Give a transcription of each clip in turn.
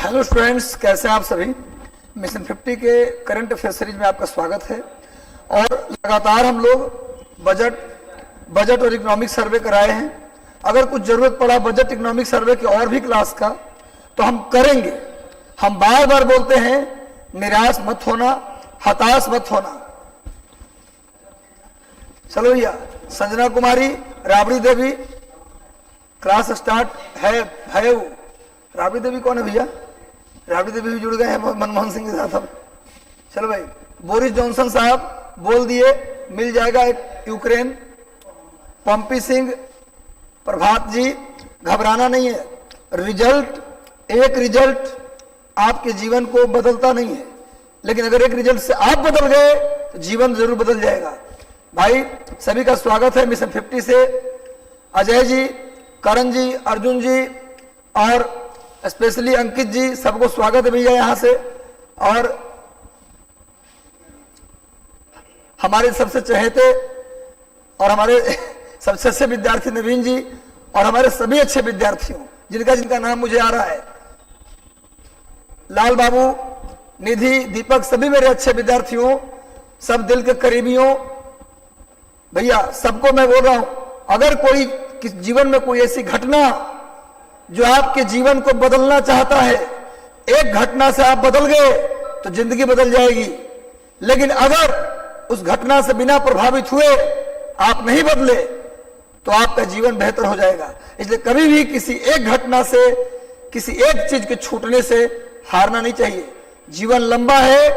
Hello students, कैसे हैं आप सभी। मिशन 50 के करंट अफेयर सीरीज में आपका स्वागत है। और लगातार हम लोग बजट और इकोनॉमिक सर्वे कराए हैं। अगर कुछ जरूरत पड़ा बजट इकोनॉमिक सर्वे के और भी क्लास का तो हम करेंगे। हम बार बार बोलते हैं निराश मत होना, हताश मत होना। चलो भैया, संजना कुमारी, राबड़ी देवी, क्लास स्टार्ट है। राबड़ी देवी कौन है भैया? राबड़ी देवी भी जुड़ गए हैं मनमोहन सिंह के साथ अब। चलो भाई, बोरिस जॉनसन साहब बोल दिए मिल जाएगा एक यूक्रेन। पंपी सिंह, प्रभात जी, घबराना नहीं है। एक रिजल्ट आपके जीवन को बदलता नहीं है, लेकिन अगर एक रिजल्ट से आप बदल गए तो जीवन जरूर बदल जाएगा। भाई सभी का स्वागत है मिशन 50 से। अजय जी, करण जी, अर्जुन जी और स्पेशली अंकित जी, सबको स्वागत है भैया यहां से। और हमारे सबसे चहेते और हमारे सबसे अच्छे विद्यार्थी नवीन जी और हमारे सभी अच्छे विद्यार्थियों जिनका नाम मुझे आ रहा है, लाल बाबू, निधि, दीपक, सभी मेरे अच्छे विद्यार्थियों, सब दिल के करीबियों, भैया सबको मैं बोल रहा हूं, अगर कोई जीवन में कोई ऐसी घटना जो आपके जीवन को बदलना चाहता है, एक घटना से आप बदल गए तो जिंदगी बदल जाएगी। लेकिन अगर उस घटना से बिना प्रभावित हुए आप नहीं बदले तो आपका जीवन बेहतर हो जाएगा। इसलिए कभी भी किसी एक घटना से, किसी एक चीज के छूटने से हारना नहीं चाहिए। जीवन लंबा है,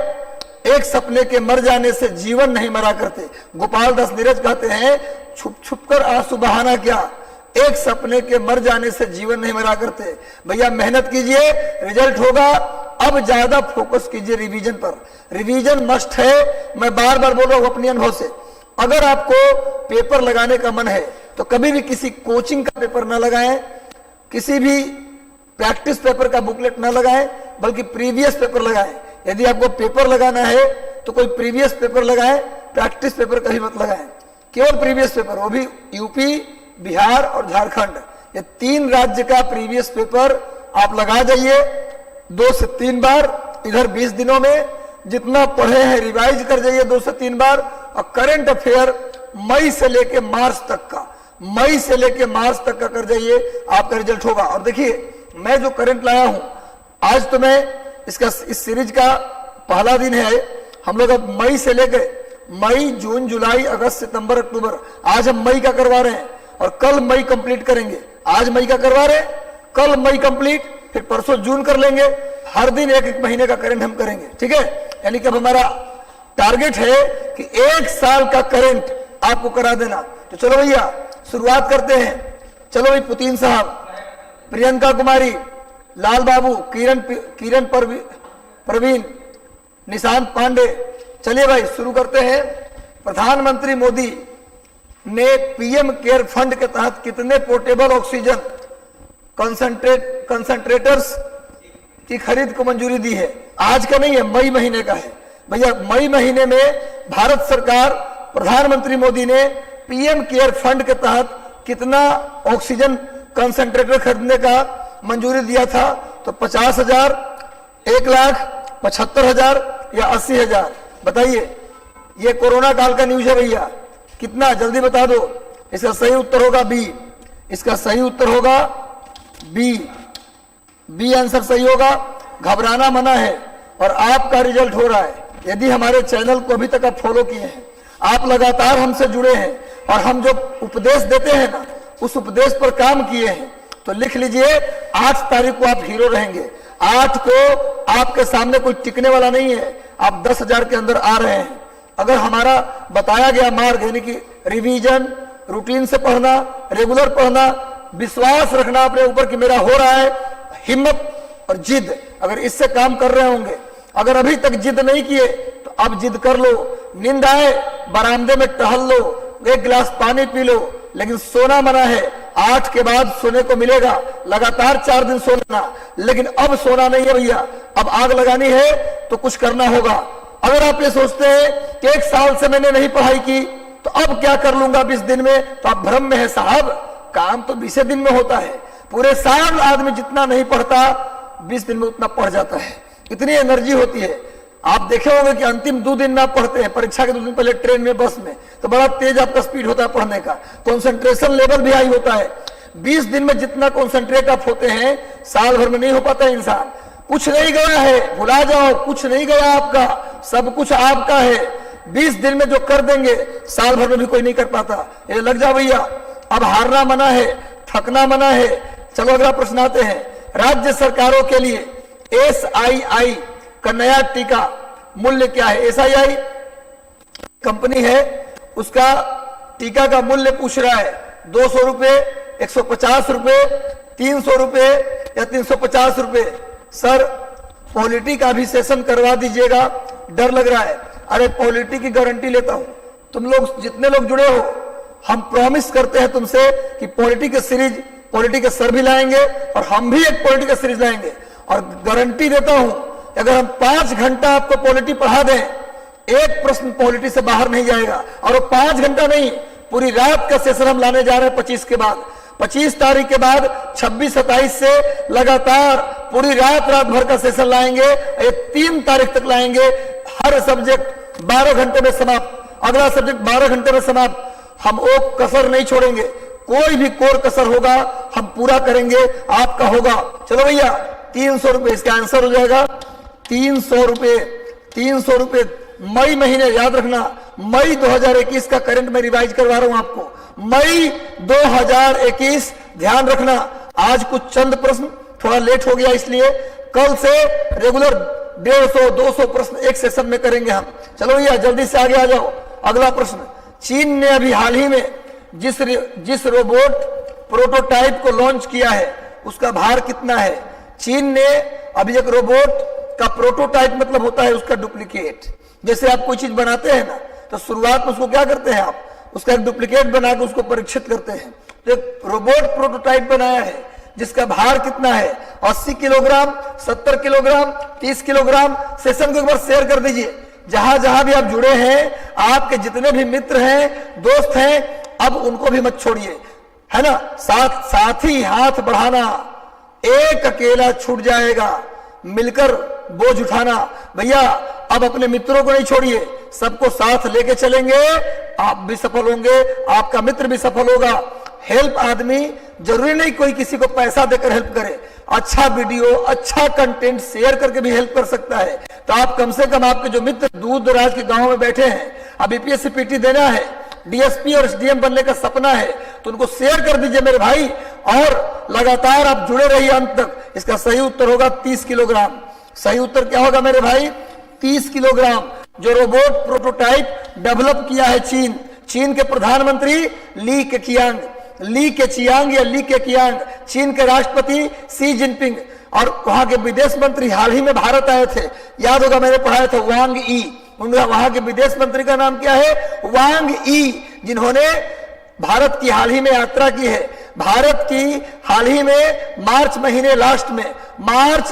एक सपने के मर जाने से जीवन नहीं मरा करते। गोपाल दास नीरज कहते हैं, छुप छुप कर आंसू बहाना क्या, एक सपने के मर जाने से जीवन नहीं मरा करते। भैया मेहनत कीजिए, रिजल्ट होगा। अब ज्यादा फोकस कीजिए रिवीजन पर। रिवीजन मस्ट है। मैं बार बार बोल रहा हूं अपने अनुभव से, अगर आपको पेपर लगाने का मन है तो कभी भी किसी कोचिंग का पेपर ना लगाएं, किसी भी प्रैक्टिस पेपर का बुकलेट ना लगाएं, बल्कि प्रीवियस पेपर लगाएं। यदि आपको पेपर लगाना है तो कोई प्रीवियस पेपर लगाएं, प्रैक्टिस पेपर कभी मत लगाएं। केवल प्रीवियस पेपर, वो भी यूपी, बिहार और झारखंड, ये 3 राज्य का प्रीवियस पेपर आप लगा जाइए 2 से 3 बार। इधर 20 दिनों में जितना पढ़े हैं रिवाइज कर जाइए 2 से 3 बार। और करंट अफेयर मई से लेके मार्च तक का कर जाइए, आपका रिजल्ट होगा। और देखिए, मैं जो करंट लाया हूं आज, तो मैं इस सीरीज का पहला दिन है। हम लोग अब मई से लेकर मई, जून, जुलाई, अगस्त, सितंबर, अक्टूबर, आज हम मई का करवा रहे हैं और कल मई कंप्लीट करेंगे। आज मई का करवा रहे हैं, कल मई कंप्लीट, फिर परसों जून कर लेंगे। हर दिन एक महीने का करंट हम करेंगे, ठीक है। यानी कि अब हमारा टारगेट है कि 1 साल का करंट आपको करा देना। तो चलो भैया शुरुआत करते हैं। चलो भाई, पुतीन साहब, प्रियंका कुमारी, लाल बाबू, किरण प्रवीण, निशांत पांडे, चलिए भाई शुरू करते हैं। प्रधानमंत्री मोदी ने पीएम केयर फंड के तहत कितने पोर्टेबल ऑक्सीजन कंसंट्रेटर्स की खरीद को मंजूरी दी है? आज का नहीं है, मई महीने का है भैया। मई महीने में भारत सरकार, प्रधानमंत्री मोदी ने पीएम केयर फंड के तहत कितना ऑक्सीजन कंसंट्रेटर खरीदने का मंजूरी दिया था? तो 50,000, 1,75,000 या 80,000? बताइए, ये कोरोना काल का न्यूज है भैया। कितना, जल्दी बता दो। इसका सही उत्तर होगा बी। इसका सही उत्तर होगा बी आंसर सही होगा। घबराना मना है और आपका रिजल्ट हो रहा है। यदि हमारे चैनल को अभी तक आप फॉलो किए हैं, आप लगातार हमसे जुड़े हैं और हम जो उपदेश देते हैं ना, उस उपदेश पर काम किए हैं, तो लिख लीजिए 8 तारीख को आप हीरो रहेंगे। 8 को आपके सामने कोई टिकने वाला नहीं है। आप 10,000 के अंदर आ रहे हैं। अगर हमारा बताया गया मार्ग, यानी कि रिवीजन, रूटीन से पढ़ना, रेगुलर पढ़ना, विश्वास रखना अपने ऊपर कि मेरा हो रहा है, हिम्मत और जिद, अगर इससे काम कर रहे होंगे, अगर अभी तक जिद नहीं किए तो अब जिद कर लो। नींद आए, बरामदे में टहल लो, 1 गिलास पानी पी लो, लेकिन सोना मना है। 8 के बाद सोने को मिलेगा, लगातार 4 दिन सोना, लेकिन अब सोना नहीं है भैया। अब आग लगानी है तो कुछ करना होगा। अगर आप ये सोचते हैं कि 1 साल से मैंने नहीं पढ़ाई की तो अब क्या कर लूंगा 20 दिन में, तो आप भ्रम में है साहब। काम तो 20 दिन में होता है। पूरे साल आदमी जितना नहीं पढ़ता 20 दिन में उतना पढ़ जाता है, इतनी एनर्जी होती है। आप देखे होंगे कि अंतिम 2 दिन में आप पढ़ते हैं, परीक्षा के 2 दिन पहले ट्रेन में, बस में, तो बड़ा तेज आपका स्पीड होता है पढ़ने का, कंसंट्रेशन लेवल भी हाई होता है। 20 दिन में जितना कंसंट्रेट आप होते हैं साल भर में नहीं हो पाता है इंसान। कुछ नहीं गया है, भुला जाओ, कुछ नहीं गया आपका, सब कुछ आपका है। 20 दिन में जो कर देंगे साल भर में भी कोई नहीं कर पाता। ये लग जाओ भैया, अब हारना मना है, थकना मना है। चलो अगला प्रश्न आते हैं। राज्य सरकारों के लिए SII का नया टीका मूल्य क्या है? SII कंपनी है, उसका टीका का मूल्य पूछ रहा है 200 रुपए, 150 रुपए, 300 रुपए या 350 रुपए। सर पॉलिटी का भी सेशन करवा दीजिएगा, डर लग रहा है। अरे पॉलिटी की गारंटी लेता हूं, तुम लोग जितने लोग जुड़े हो, हम प्रॉमिस करते हैं तुमसे कि पॉलिटी के सीरीज, पॉलिटी के सर भी लाएंगे और हम भी एक पॉलिटी का सीरीज लाएंगे। और गारंटी देता हूं अगर हम 5 घंटा आपको पॉलिटी पढ़ा दें, एक प्रश्न पॉलिटी से बाहर नहीं जाएगा। और वो 5 घंटा नहीं, पूरी रात का सेशन हम लाने जा रहे हैं 25 के बाद, 25 तारीख के बाद 26-27 से लगातार पूरी रात भर का सेशन लाएंगे। ये 3 तारीख तक लाएंगे। हर सब्जेक्ट 12 घंटे में समाप्त, अगला सब्जेक्ट 12 घंटे में समाप्त। हम वो कसर नहीं छोड़ेंगे, कोई भी कोर कसर होगा हम पूरा करेंगे, आपका होगा। चलो भैया 300 रुपए इसका आंसर हो जाएगा। 300 रुपए, 300 रुपए मई महीने, याद रखना मई 2021 का करंट में रिवाइज करवा रहा हूं आपको, मई 2021 ध्यान रखना। आज कुछ चंद प्रश्न थोड़ा लेट हो गया, इसलिए कल से रेगुलर 150-200 प्रश्न एक सेशन में करेंगे हम। चलो भैया जल्दी से आगे आ जाओ। अगला प्रश्न, चीन ने अभी हाल ही में जिस रोबोट प्रोटोटाइप को लॉन्च किया है उसका भार कितना है? चीन ने अभी एक रोबोट का प्रोटोटाइप मतलब होता है उसका डुप्लीकेट। जैसे आप कोई चीज बनाते हैं ना, तो शुरुआत में उसको क्या करते हैं आप, उसका एक डुप्लीकेट बना के उसको परीक्षित करते हैं। तो एक रोबोट प्रोटोटाइप बनाया है जिसका भार कितना है? 80 किलोग्राम, 70 किलोग्राम, 30 किलोग्राम। सेशन को एक बार शेयर कर दीजिए। जहां जहां भी आप जुड़े हैं, आपके जितने भी मित्र हैं, दोस्त हैं, अब उनको भी मत छोड़िए, है ना। साथ ही हाथ बढ़ाना, एक अकेला छूट जाएगा, मिलकर बोझ उठाना। भैया अब अपने मित्रों को नहीं छोड़िए, सबको साथ लेके चलेंगे, आप भी सफल होंगे, आपका मित्र भी सफल होगा। हेल्प आदमी जरूरी नहीं कोई किसी को पैसा देकर हेल्प करे, अच्छा वीडियो, अच्छा कंटेंट शेयर करके भी हेल्प कर सकता है। तो आप कम से कम, आपके जो मित्र दूर दराज के गांव में बैठे हैं, अब यूपीएससी पीटी देना है, डीएसपी और एसडीएम बनने का सपना है, तो उनको शेयर कर दीजिए मेरे भाई। और लगातार आप जुड़े रहिए अंत तक। इसका सही उत्तर होगा 30 किलोग्राम। सही उत्तर क्या होगा मेरे भाई? 30 किलोग्राम। जो रोबोट प्रोटोटाइप डेवलप किया है चीन के प्रधानमंत्री ली केचियांग या ली केकियांग, चीन के राष्ट्रपति शी जिनपिंग, और वहां के विदेश मंत्री हाल ही में भारत आए थे, याद होगा मैंने पढ़ाया था, वांग ई। वहां के विदेश मंत्री का नाम क्या है? वांग ई, जिन्होंने भारत की हाल ही में यात्रा की है। भारत की हाल ही में मार्च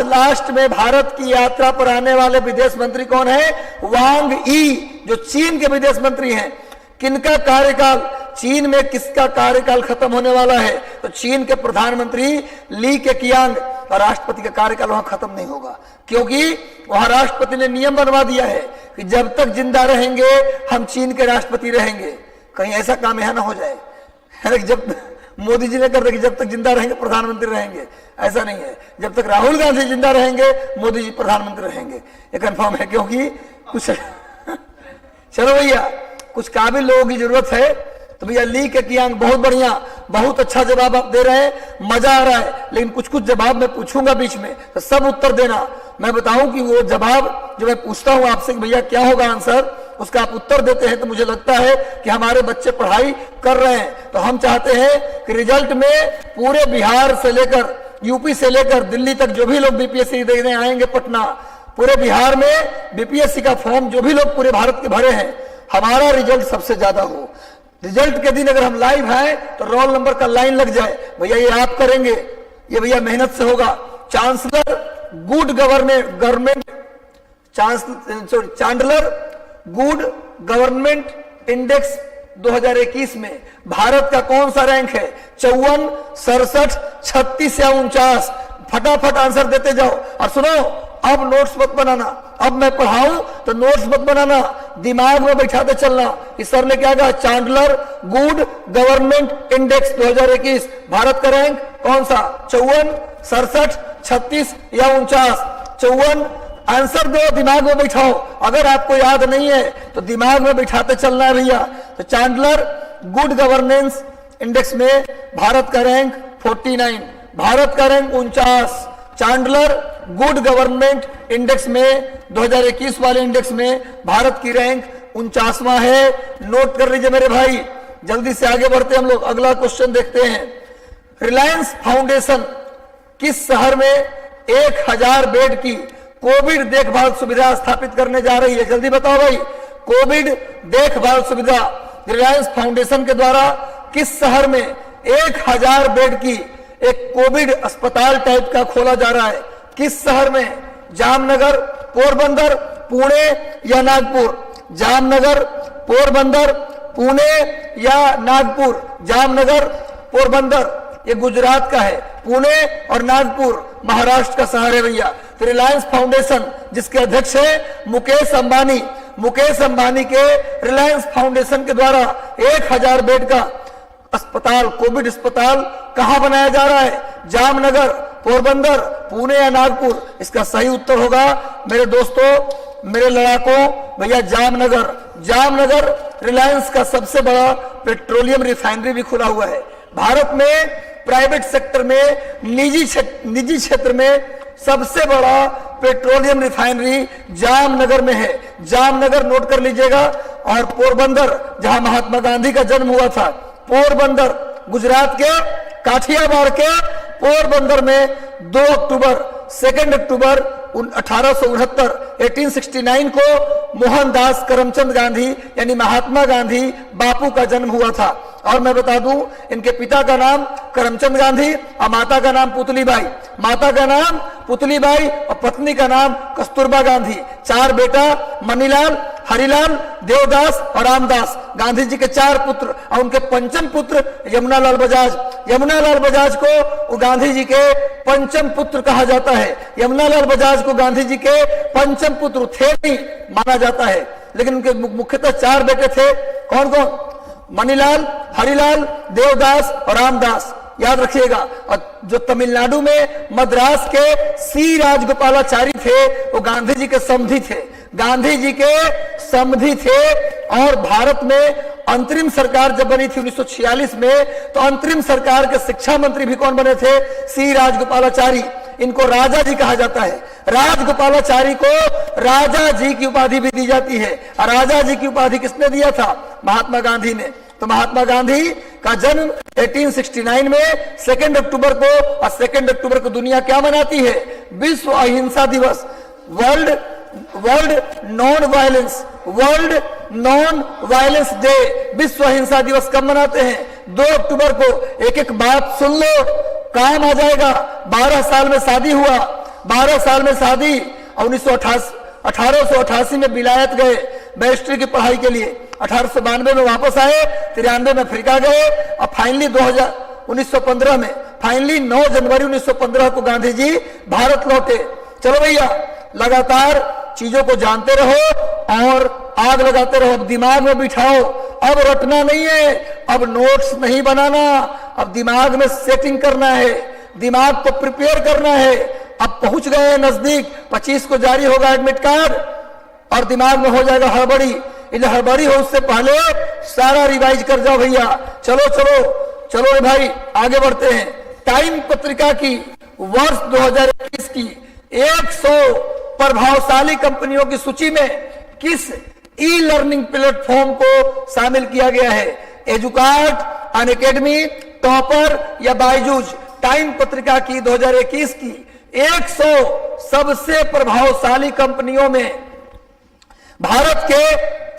लास्ट में भारत की यात्रा पर आने वाले विदेश मंत्री कौन है? वांग ई, जो चीन के विदेश मंत्री हैं। किनका कार्यकाल, चीन में किसका कार्यकाल खत्म होने वाला है? तो चीन के प्रधानमंत्री ली केकियांग, और राष्ट्रपति का कार्यकाल वहां खत्म नहीं होगा, क्योंकि वहां राष्ट्रपति ने नियम बनवा दिया है कि जब तक जिंदा रहेंगे हम चीन के राष्ट्रपति रहेंगे। कहीं ऐसा काम यहां ना हो जाए, जब मोदी जी ने कर दिया कि जब तक जिंदा रहेंगे प्रधानमंत्री रहेंगे, ऐसा नहीं है। जब तक राहुल गांधी जिंदा रहेंगे मोदी जी प्रधानमंत्री रहेंगे, ये कंफर्म है। क्योंकि कुछ चलो भैया, कुछ काबिल लोगों की जरूरत है। तो भैया ली केकियांग, बहुत बढ़िया, बहुत अच्छा जवाब आप दे रहे हैं, मजा आ रहा है। लेकिन कुछ कुछ जवाब मैं पूछूंगा बीच में, तो सब उत्तर देना। मैं बताऊं कि वो जवाब जो मैं पूछता हूं आपसे कि भैया क्या होगा आंसर, उसका आप उत्तर देते हैं, तो मुझे लगता है कि हमारे बच्चे पढ़ाई कर रहे हैं। तो हम चाहते हैं कि रिजल्ट में पूरे बिहार से लेकर, यूपी से लेकर दिल्ली तक जो भी लोग बीपीएससी देने आएंगे पटना, पूरे बिहार में बीपीएससी का फॉर्म जो भी लोग पूरे भारत के भरे हैं, हमारा रिजल्ट सबसे ज्यादा हो। रिजल्ट के दिन अगर हम लाइव आए तो रोल नंबर का लाइन लग जाए। भैया ये आप करेंगे, ये भैया मेहनत से होगा। चांसलर गुड गवर्नमेंट इंडेक्स 2021 में भारत का कौन सा रैंक है? 54, 67, 36 या 49? फटाफट आंसर देते जाओ। और सुनो, अब नोट्स मत बनाना, अब मैं पढ़ाऊं तो नोट्स मत बनाना, दिमाग में बैठाते चलना। इस सर ने क्या कहा, Chandler good government index 2021, Bharat का रैंक कौन सा, 54, 67, 36 या 49? 54 आंसर दो, दिमाग में बैठाओ। अगर आपको याद नहीं है तो दिमाग में बैठाते चलना है भैया। तो चांडलर गुड गवर्नेंस इंडेक्स में भारत का रैंक 49, भारत का rank 49। Chandler good government index में 2021 वाले इंडेक्स में भारत की रैंक 49वां है। नोट कर लीजिए मेरे भाई। जल्दी से आगे बढ़ते हम लोग, अगला क्वेश्चन देखते हैं। रिलायंस फाउंडेशन किस शहर में 1000 बेड की कोविड देखभाल सुविधा स्थापित करने जा रही है? जल्दी बताओ भाई। कोविड देखभाल सुविधा रिलायंस फाउंडेशन के द्वारा किस शहर में 1000 बेड की एक कोविड अस्पताल टाइप का खोला जा रहा है? किस शहर में? जामनगर, पोरबंदर, पुणे या नागपुर? जामनगर, पोरबंदर, पुणे या नागपुर? जामनगर, पोरबंदर ये गुजरात का है, पुणे और नागपुर महाराष्ट्र का शहर है भैया। तो रिलायंस फाउंडेशन जिसके अध्यक्ष है मुकेश अंबानी, मुकेश अंबानी के रिलायंस फाउंडेशन के द्वारा 1000 बेड का अस्पताल, कोविड अस्पताल कहां बनाया जा रहा है? जामनगर, पोरबंदर, पुणे या नागपुर? इसका सही उत्तर होगा मेरे दोस्तों, मेरे लड़ाकों भैया, जामनगर। जामनगर रिलायंस का सबसे बड़ा पेट्रोलियम रिफाइनरी भी खुला हुआ है। भारत में प्राइवेट सेक्टर में, निजी क्षेत्र में सबसे बड़ा पेट्रोलियम रिफाइनरी जामनगर में है। जामनगर नोट कर लीजिएगा। और पोरबंदर जहां महात्मा गांधी का जन्म हुआ था, पोरबंदर गुजरात के काठियावाड़ के पोरबंदर में 2 अक्टूबर 2 अक्टूबर 1869 1869 को मोहनदास करमचंद गांधी यानी महात्मा गांधी बापू का जन्म हुआ था। और मैं बता दूं, इनके पिता का नाम करमचंद गांधी और माता का नाम पुतलीबाई। माता का नाम पुतलीबाई और पत्नी का नाम कस्तूरबा गांधी। 4 बेटा, मनीलाल, हरिलाल, देवदास और रामदास। गांधी जी के 4 पुत्र और उनके पंचम पुत्र यमुनालाल बजाज। यमुनालाल बजाज को गांधी जी के पंचम पुत्र कहा जाता है। यमुनालाल बजाज को गांधी जी के पंचम पुत्र थे नहीं माना जाता है, लेकिन उनके मुख्यतः 4 बेटे थे। कौन कौन? मनीलाल, हरिलाल, देवदास और रामदास, याद रखिएगा। और जो तमिलनाडु में मद्रास के सी राजगोपालाचारी थे वो गांधी जी के समधी थे, गांधी जी के समधी थे। और भारत में अंतरिम सरकार जब बनी थी 1946 में, तो अंतरिम सरकार के शिक्षा मंत्री भी कौन बने थे? सी राजगोपालाचारी। इनको राजा जी कहा जाता है। राजगोपालाचारी को राजा जी की उपाधि भी दी जाती है। और राजा जी की उपाधि किसने दिया था? महात्मा गांधी ने। तो महात्मा गांधी का जन्म 1869 में 2 अक्टूबर को, और 2 अक्टूबर को दुनिया क्या मनाती है? विश्व अहिंसा दिवस, वर्ल्ड नॉन वायलेंस डे, विश्व अहिंसा दिवस कब मनाते हैं? 2 अक्टूबर को। एक एक बात सुन लो, काम आ जाएगा। 12 साल में शादी हुआ, 12 साल में शादी, और 1888 में विलायत गए बैरिस्ट्री की पढ़ाई के लिए। 1892 में वापस आए, 93 में अफ्रीका गए, और फाइनली 1915 में, फाइनली 9 जनवरी 1915 को गांधी जी भारत लौटे। चलो भैया, लगातार चीजों को जानते रहो और आग लगाते रहो। अब दिमाग में बिठाओ, अब रटना नहीं है, अब नोट्स नहीं बनाना, अब दिमाग में सेटिंग करना है, दिमाग को प्रिपेयर करना है। अब पहुंच गए नजदीक, 25 को जारी होगा एडमिट कार्ड और दिमाग में हो जाएगा हड़बड़ी। इधर हड़बड़ी हो उससे पहले सारा रिवाइज कर जाओ भैया। चलो चलो चलो भाई, आगे बढ़ते हैं। टाइम पत्रिका की वर्ष 2021 की 100 प्रभावशाली कंपनियों की सूची में किस ई लर्निंग प्लेटफॉर्म को शामिल किया गया है? एजुकार्ट, अनअकैडमी, टॉपर या बायजूज? टाइम पत्रिका की 2021 की 100 सबसे प्रभावशाली कंपनियों में भारत के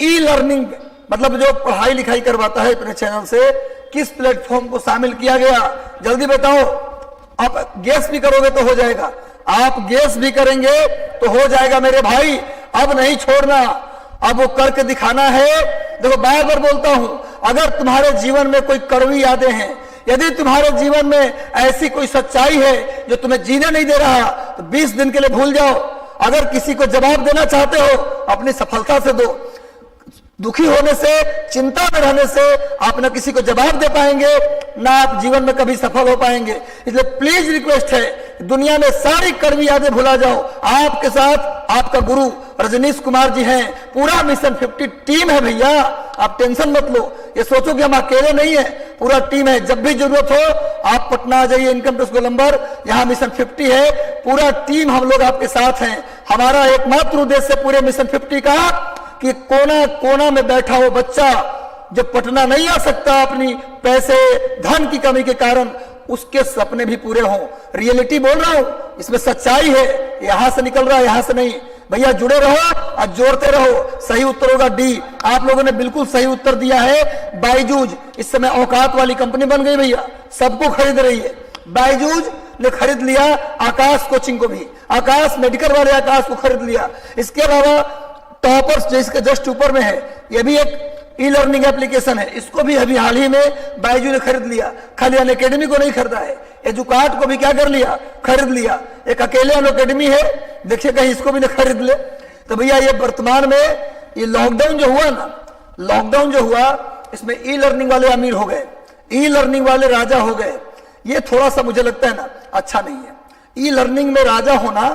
ई लर्निंग मतलब जो पढ़ाई लिखाई करवाता है अपने चैनल से, किस प्लेटफॉर्म को शामिल किया गया? जल्दी बताओ। आप गेस भी करोगे तो हो जाएगा, आप गेस भी करेंगे तो हो जाएगा मेरे भाई। अब नहीं छोड़ना, अब वो करके दिखाना है। देखो बार बार बोलता हूं, अगर तुम्हारे जीवन में कोई कड़वी यादें हैं, यदि तुम्हारे जीवन में ऐसी कोई सच्चाई है जो तुम्हें जीने नहीं दे रहा, तो 20 दिन के लिए भूल जाओ। अगर किसी को जवाब देना चाहते हो, अपनी सफलता से दो। दुखी होने से, चिंता में रहने से आप न किसी को जवाब दे पाएंगे, ना आप जीवन में कभी सफल हो पाएंगे। इसलिए प्लीज रिक्वेस्ट है, दुनिया में सारी कड़वी यादें भुला जाओ। आपके साथ आपका गुरु रजनीश कुमार जी हैं, पूरा मिशन 50 टीम है भैया, आप टेंशन मत लो। ये सोचो कि हम अकेले नहीं है, पूरा टीम है। जब भी जरूरत हो आप पटना आ जाइए, इनकम टैक्स गोलंबर, यहाँ मिशन 50 है, पूरा टीम हम लोग आपके साथ हैं। हमारा एकमात्र उद्देश्य पूरे मिशन 50 का कि कोना कोना में बैठा हो बच्चा जो पटना नहीं आ सकता अपनी पैसे धन की कमी के कारण, उसके सपने भी पूरे हों। रियलिटी बोल रहा हूं, इसमें सच्चाई है, यहां से निकल रहा है, यहां से नहीं। भैया जुड़े रहो और जोड़ते रहो। सही उत्तर होगा डी। आप लोगों ने बिल्कुल सही उत्तर दिया है। बायजूज इस समय औकात वाली कंपनी बन गई भैया, सबको खरीद रही है। बायजूज ने खरीद लिया आकाश कोचिंग को भी, आकाश मेडिकल वाले आकाश को खरीद लिया। इसके अलावा टॉपर्स जिसके जस्ट ऊपर में है, यह भी एक ई लर्निंग एप्लीकेशन है, इसको भी अभी हाल ही में बायजू ने खरीद लिया। खाली अनअकैडमी को नहीं खरीदा है, एजुकार्ट को भी क्या कर लिया, खरीद लिया। एक अकेले अनअकैडमी है, देखिए कहीं इसको भी ना खरीद ले। तो भैया ये वर्तमान में ये लॉकडाउन जो हुआ ना, लॉकडाउन जो हुआ इसमें ई लर्निंग वाले अमीर हो गए, ई लर्निंग वाले राजा हो गए। ये थोड़ा सा मुझे लगता है ना अच्छा नहीं है। ई लर्निंग में राजा होना,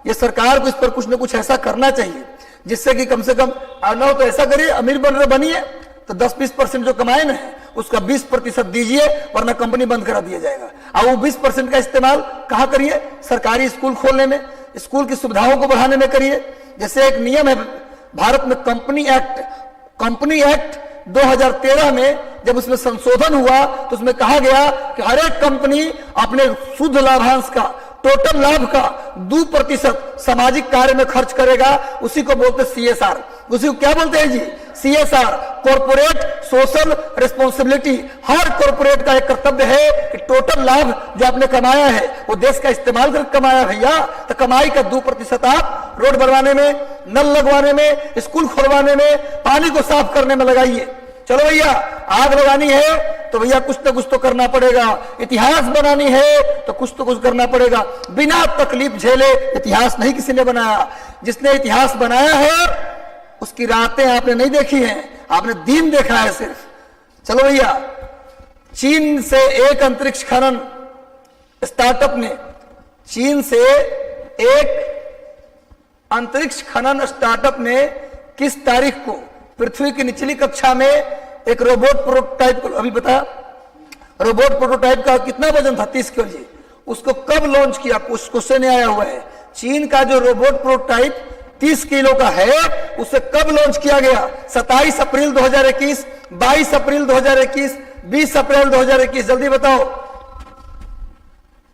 ये सरकार को इस पर कुछ ना कुछ ऐसा करना चाहिए जिससे कि कम से कम ना हो तो ऐसा करिए, अमीर बन रहे बनिए तो 10-20% जो कमाए ना उसका 20% दीजिए, वरना कंपनी बंद करा दिया जाएगा। और वो 20% का इस्तेमाल कहाँ करिए, सरकारी स्कूल खोलने में, स्कूल की सुविधाओं को बढ़ाने में करिए। जैसे एक नियम है भारत में कंपनी एक्ट 2013 में जब उसमें संशोधन हुआ तो उसमें कहा गया कि हर एक कंपनी अपने शुद्ध लाभांश का, टोटल लाभ का 2% सामाजिक कार्य में खर्च करेगा। उसी को बोलते CSR। उसी को क्या बोलते हैं जी, CSR, कॉर्पोरेट सोशल रिस्पॉन्सिबिलिटी। हर कॉर्पोरेट का एक कर्तव्य है कि टोटल लाभ जो आपने कमाया है वो देश का इस्तेमाल करके कमाया भैया। तो कमाई का 2% आप रोड बनवाने में, नल लगवाने में, स्कूल खुलवाने में, पानी को साफ करने में लगाइए। चलो भैया आग लगानी है तो भैया कुछ ना कुछ तो करना पड़ेगा, इतिहास बनानी है तो कुछ तो कुछ करना पड़ेगा। बिना तकलीफ झेले इतिहास नहीं किसी ने बनाया। जिसने इतिहास बनाया है उसकी रातें आपने नहीं देखी हैं, आपने दिन देखा है सिर्फ। चलो भैया, चीन से एक अंतरिक्ष खनन स्टार्टअप ने, चीन से एक अंतरिक्ष खनन स्टार्टअप ने किस तारीख को पृथ्वी की निचली कक्षा में एक रोबोट प्रोटोटाइप को, अभी बता, रोबोट प्रोटोटाइप का कितना वजन था, 30 kg, उसको कब लॉन्च किया, कुछ क्वेश्चन आया हुआ है। चीन का जो रोबोट प्रोटोटाइप 30 किलो का है उसे कब लॉन्च किया गया, 27 अप्रैल 2021, 22 अप्रैल 2021, 20 अप्रैल 2021, जल्दी बताओ।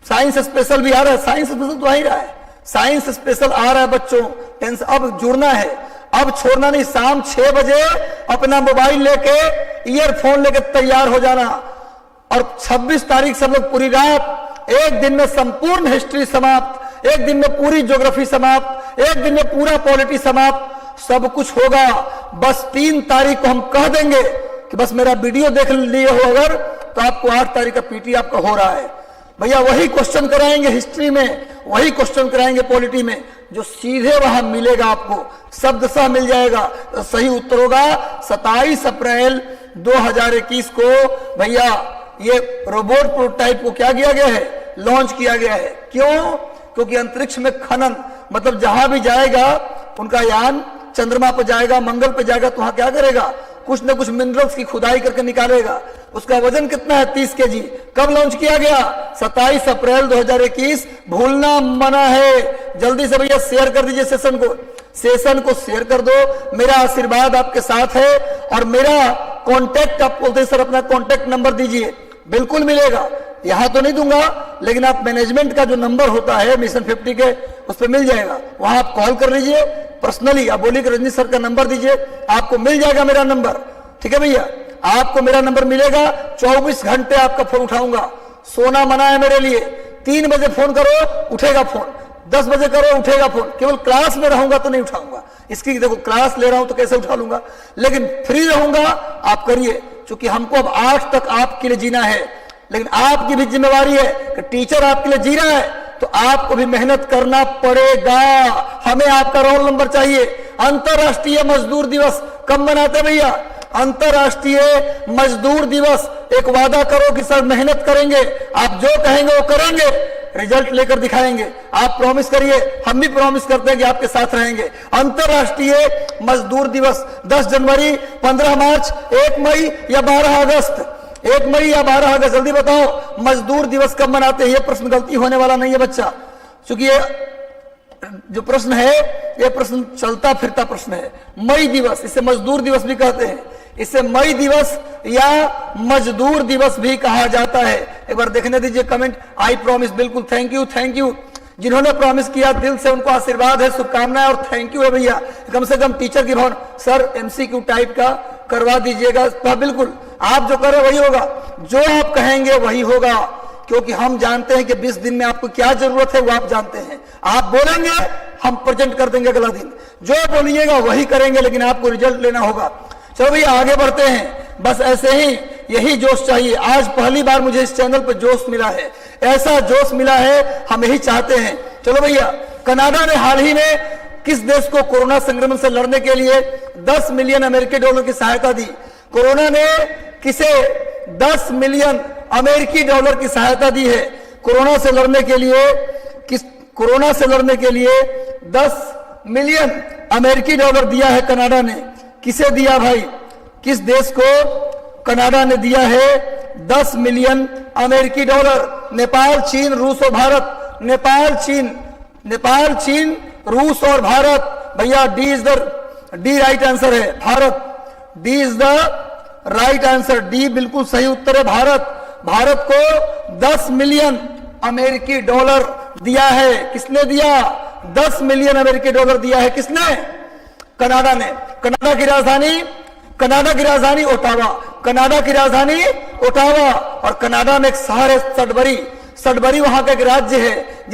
साइंस स्पेशल भी आ रहा है, साइंस स्पेशल तो आ ही रहा है, साइंस स्पेशल आ रहा है बच्चों। टेंशन अब जुड़ना है, अब छोड़ना नहीं। शाम 6 बजे अपना मोबाइल लेके, ईयरफोन लेके तैयार हो जाना। और 26 तारीख सब लोग पूरी रात, एक दिन में संपूर्ण हिस्ट्री समाप्त, एक दिन में पूरी ज्योग्राफी समाप्त, एक दिन में पूरा पॉलिटी समाप्त, सब कुछ होगा। बस 3 तारीख को हम कह देंगे कि बस मेरा वीडियो देख लिए हो अगर, तो आपको 8 तारीख का पीटी आपका हो रहा है भैया। वही क्वेश्चन कराएंगे हिस्ट्री में, वही क्वेश्चन कराएंगे पॉलिटी में, जो सीधे वहां मिलेगा आपको, शब्दशः मिल जाएगा। तो सही उत्तर होगा 27 अप्रैल 2021 को भैया ये रोबोट प्रोटोटाइप को क्या किया गया है, लॉन्च किया गया है। क्यों? क्योंकि अंतरिक्ष में खनन, मतलब जहां भी जाएगा उनका यान चंद्रमा पर जाएगा, मंगल पर जाएगा, तो वहां क्या करेगा, कुछ न कुछ मिनरल्स की खुदाई करके निकालेगा। उसका वजन कितना है, 30 kg। कब लॉन्च किया गया, 27 अप्रैल 2021। भूलना मना है। जल्दी से भैया शेयर कर दीजिए सेशन को शेयर कर दो। मेरा आशीर्वाद आपके साथ है। और मेरा कॉन्टेक्ट, आप बोलते हैं सर अपना कॉन्टेक्ट नंबर दीजिए, बिल्कुल मिलेगा। यहां तो नहीं दूंगा, लेकिन आप मैनेजमेंट का जो नंबर होता है मिशन 50 के, उस पर मिल जाएगा। वहां आप कॉल कर लीजिए पर्सनली, आप बोलिए कि रजनीश सर का नंबर दीजिए, आपको मिल जाएगा मेरा नंबर। ठीक है भैया, आपको मेरा नंबर मिलेगा। 24 घंटे आपका फोन उठाऊंगा। सोना मना है मेरे लिए। 3 बजे फोन करो उठेगा फोन, 10 बजे करो उठेगा फोन। केवल क्लास में रहूंगा तो नहीं उठाऊंगा। इसकी देखो क्लास ले रहा हूं तो कैसे उठा लूंगा, लेकिन फ्री रहूंगा आप करिए। क्योंकि हमको अब 8 तक आपके लिए जीना है। लेकिन आपकी भी जिम्मेवारी है कि टीचर आपके लिए जी रहा है तो आपको भी मेहनत करना पड़ेगा। हमें आपका रोल नंबर चाहिए। अंतरराष्ट्रीय मजदूर दिवस कब मनाते भैया? अंतरराष्ट्रीय मजदूर दिवस। एक वादा करो कि सर मेहनत करेंगे, आप जो कहेंगे वो करेंगे, रिजल्ट लेकर दिखाएंगे। आप प्रॉमिस करिए, हम भी प्रॉमिस करते हैं कि आपके साथ रहेंगे। अंतरराष्ट्रीय मजदूर दिवस 10 जनवरी, 15 मार्च, 1 मई या 12 अगस्त? 1 मई या 12 अगस्त? जल्दी बताओ मजदूर दिवस कब मनाते हैं? ये प्रश्न गलती होने वाला नहीं है बच्चा, क्योंकि ये जो प्रश्न है ये प्रश्न चलता फिरता प्रश्न है। मई दिवस, इसे मजदूर दिवस भी कहते हैं, इसे मई दिवस या मजदूर दिवस भी कहा जाता है। एक बार देखने दीजिए कमेंट। आई प्रॉमिस, बिल्कुल, थैंक यू, थैंक यू। जिन्होंने प्रॉमिस किया दिल से उनको आशीर्वाद है, शुभकामनाएं और थैंक यू है भैया। कम से कम टीचर की भावना, सर एमसीक्यू टाइप का करवा दीजिएगा। तो बिल्कुल आप जो करें वही होगा, जो आप कहेंगे वही होगा, क्योंकि हम जानते हैं कि 20 दिन में आपको क्या जरूरत है वो आप जानते हैं। आप बोलेंगे हम प्रेजेंट कर देंगे अगला दिन, जो बोलिएगा वही करेंगे, लेकिन आपको रिजल्ट लेना होगा। चलो भैया आगे बढ़ते हैं। बस ऐसे ही, यही जोश चाहिए। आज पहली बार मुझे इस चैनल पर जोश मिला है, ऐसा जोश मिला है, हम यही चाहते हैं। चलो भैया, कनाडा ने हाल ही में किस देश को कोरोना संक्रमण से लड़ने के लिए 10 मिलियन अमेरिकी डॉलर की सहायता दी? कोरोना ने किसे 10 मिलियन अमेरिकी डॉलर की सहायता दी है? कोरोना से लड़ने के लिए कोरोना से लड़ने के लिए 10 मिलियन अमेरिकी डॉलर दिया है कनाडा ने। किसे दिया भाई? किस देश को कनाडा ने दिया है 10 मिलियन अमेरिकी डॉलर? नेपाल, चीन, रूस और भारत। नेपाल, चीन, रूस और भारत। भैया डी राइट आंसर है, Bharat. D is the right answer. D बिल्कुल सही उत्तर है, भारत। भारत को 10 मिलियन अमेरिकी डॉलर दिया है। किसने दिया? 10 मिलियन अमेरिकी डॉलर दिया है। किसने? कनाडा ने। कनाडा की राजधानी ओटावा। कनाडा की राजधानी ओटावा। और कनाडा में एक शहर है सडबरी वहां का एक राज्य है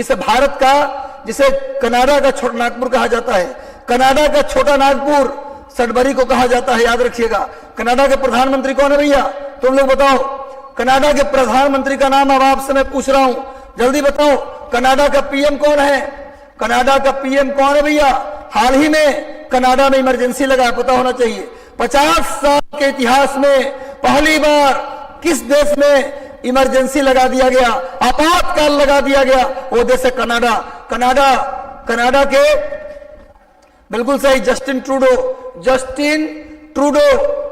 जिसे कनाडा का छोटा नागपुर कहा जाता है। कनाडा का छोटा नागपुर सडबरी को कहा जाता है, याद रखिएगा। कनाडा के प्रधानमंत्री कौन है भैया? तुम लोग बताओ। कनाडा के प्रधानमंत्री का नाम अब आपसे मैं पूछ रहा हूं, जल्दी बताओ। कनाडा का पीएम कौन है? कनाडा का पीएम कौन है भैया? हाल ही में कनाडा में इमरजेंसी लगा, पता होना चाहिए। 50 साल के इतिहास में पहली बार किस देश में इमरजेंसी लगा दिया गया, आपातकाल लगा दिया गया? वो देश है कनाडा। कनाडा के बिल्कुल सही, जस्टिन ट्रूडो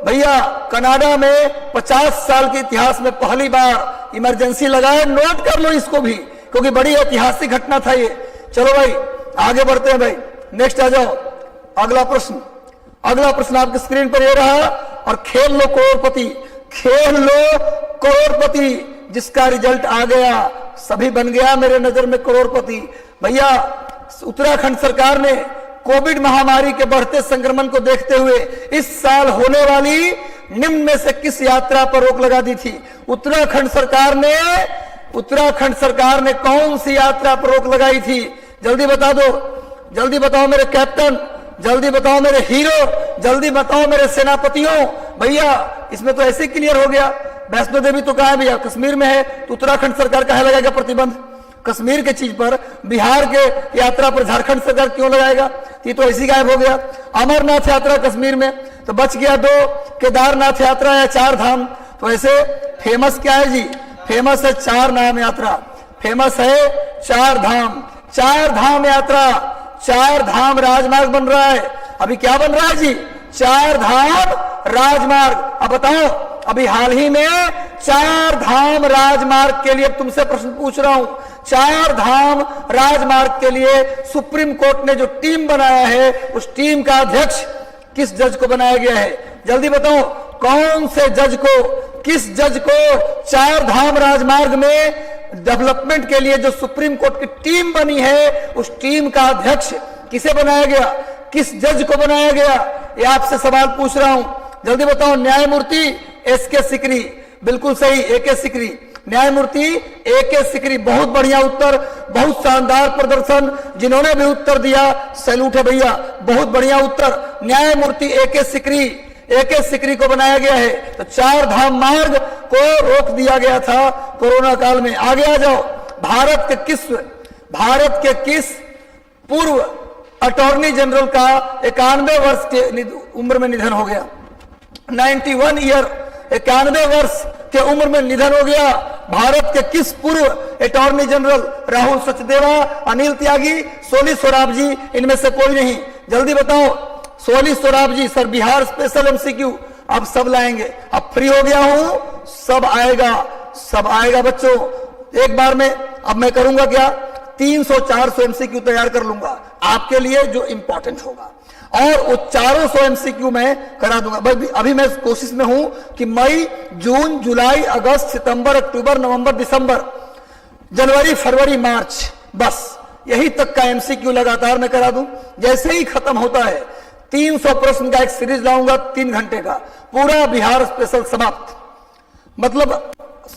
भैया। कनाडा में 50 साल के इतिहास में पहली बार इमरजेंसी लगाए। नोट कर लो इसको भी, क्योंकि बड़ी ऐतिहासिक घटना था ये। चलो भाई आगे बढ़ते हैं भाई, नेक्स्ट आ जाओ। अगला प्रश्न आपकी स्क्रीन पर ये रहा। और खेल लो करोड़पति, जिसका रिजल्ट आ गया सभी बन गया मेरे नजर में करोड़पति। भैया उत्तराखंड सरकार ने कोविड महामारी के बढ़ते संक्रमण को देखते हुए इस साल होने वाली निम्न में से किस यात्रा पर रोक लगा दी थी? उत्तराखंड सरकार ने कौन सी यात्रा पर रोक लगाई थी? जल्दी बता दो, जल्दी बताओ मेरे कैप्टन, जल्दी बताओ मेरे हीरो, जल्दी बताओ मेरे सेनापतियों। भैया इसमें तो ऐसे क्लियर हो गया। वैष्णो देवी तो कहां है भैया? कश्मीर में है। तो उत्तराखंड सरकार कहां लगाएगा प्रतिबंध? कश्मीर के चीज पर। बिहार के यात्रा पर झारखंड सरकार क्यों लगाएगा? ये तो ऐसी गायब हो गया। अमरनाथ यात्रा कश्मीर में, तो बच गया 2 केदारनाथ यात्रा या 4 धाम। तो ऐसे फेमस क्या है जी? फेमस है 4 धाम यात्रा, फेमस है 4 धाम। 4 धाम यात्रा, 4 धाम राजमार्ग बन रहा है। अभी क्या बन रहा है जी? 4 धाम राजमार्ग। अब बताओ, अभी हाल ही में 4 धाम राजमार्ग के लिए तुमसे प्रश्न पूछ रहा हूं। 4 धाम राजमार्ग के लिए सुप्रीम कोर्ट ने जो टीम बनाया है, उस टीम का अध्यक्ष किस जज को बनाया गया है? जल्दी बताओ, कौन से जज को, किस जज को 4 धाम राजमार्ग में डेवलपमेंट के लिए जो सुप्रीम कोर्ट की टीम बनी है, उस टीम का अध्यक्ष किसे बनाया गया? किस जज को बनाया गया? ये आपसे सवाल पूछ रहा हूं, जल्दी बताओ। न्यायमूर्ति एस.के. सिकरी, बिल्कुल सही, ए.के. सिकरी। न्यायमूर्ति ए.के. सिकरी। बहुत बढ़िया उत्तर, बहुत शानदार प्रदर्शन। जिन्होंने भी उत्तर दिया सैल्यूट है भैया, बहुत बढ़िया उत्तर। न्यायमूर्ति ए.के. सिकरी एक एक सिकरी को बनाया गया है। तो 4 धाम मार्ग को रोक दिया गया था कोरोना काल में। आगे आ जाओ, भारत के किस पूर्व अटॉर्नी जनरल का 91 वर्ष के उम्र में निधन हो गया? 91 ईयर, 91 वर्ष के उम्र में निधन हो गया भारत के किस पूर्व अटॉर्नी जनरल? राहुल सचदेवा, अनिल त्यागी, सोली सोराबजी, इनमें से कोई नहीं। जल्दी बताओ। Soli Sorabjee. Sir Bihar special MCQ अब सब लाएंगे। अब फ्री हो गया हूं, सब आएगा बच्चों एक बार में। अब मैं करूंगा क्या, 300-400 एमसीक्यू तैयार कर लूंगा आपके लिए जो इंपॉर्टेंट होगा, और वो 400 एमसीक्यू मैं करा दूंगा। अभी मैं कोशिश में हूं कि मई, जून, जुलाई, अगस्त, सितंबर, अक्टूबर, नवंबर, दिसंबर, जनवरी, फरवरी, मार्च, बस यही तक का एमसीक्यू लगातार मैं करा दूं। जैसे ही खत्म होता है 300 प्रश्न का एक सीरीज लाऊंगा 3 घंटे का, पूरा बिहार स्पेशल समाप्त। मतलब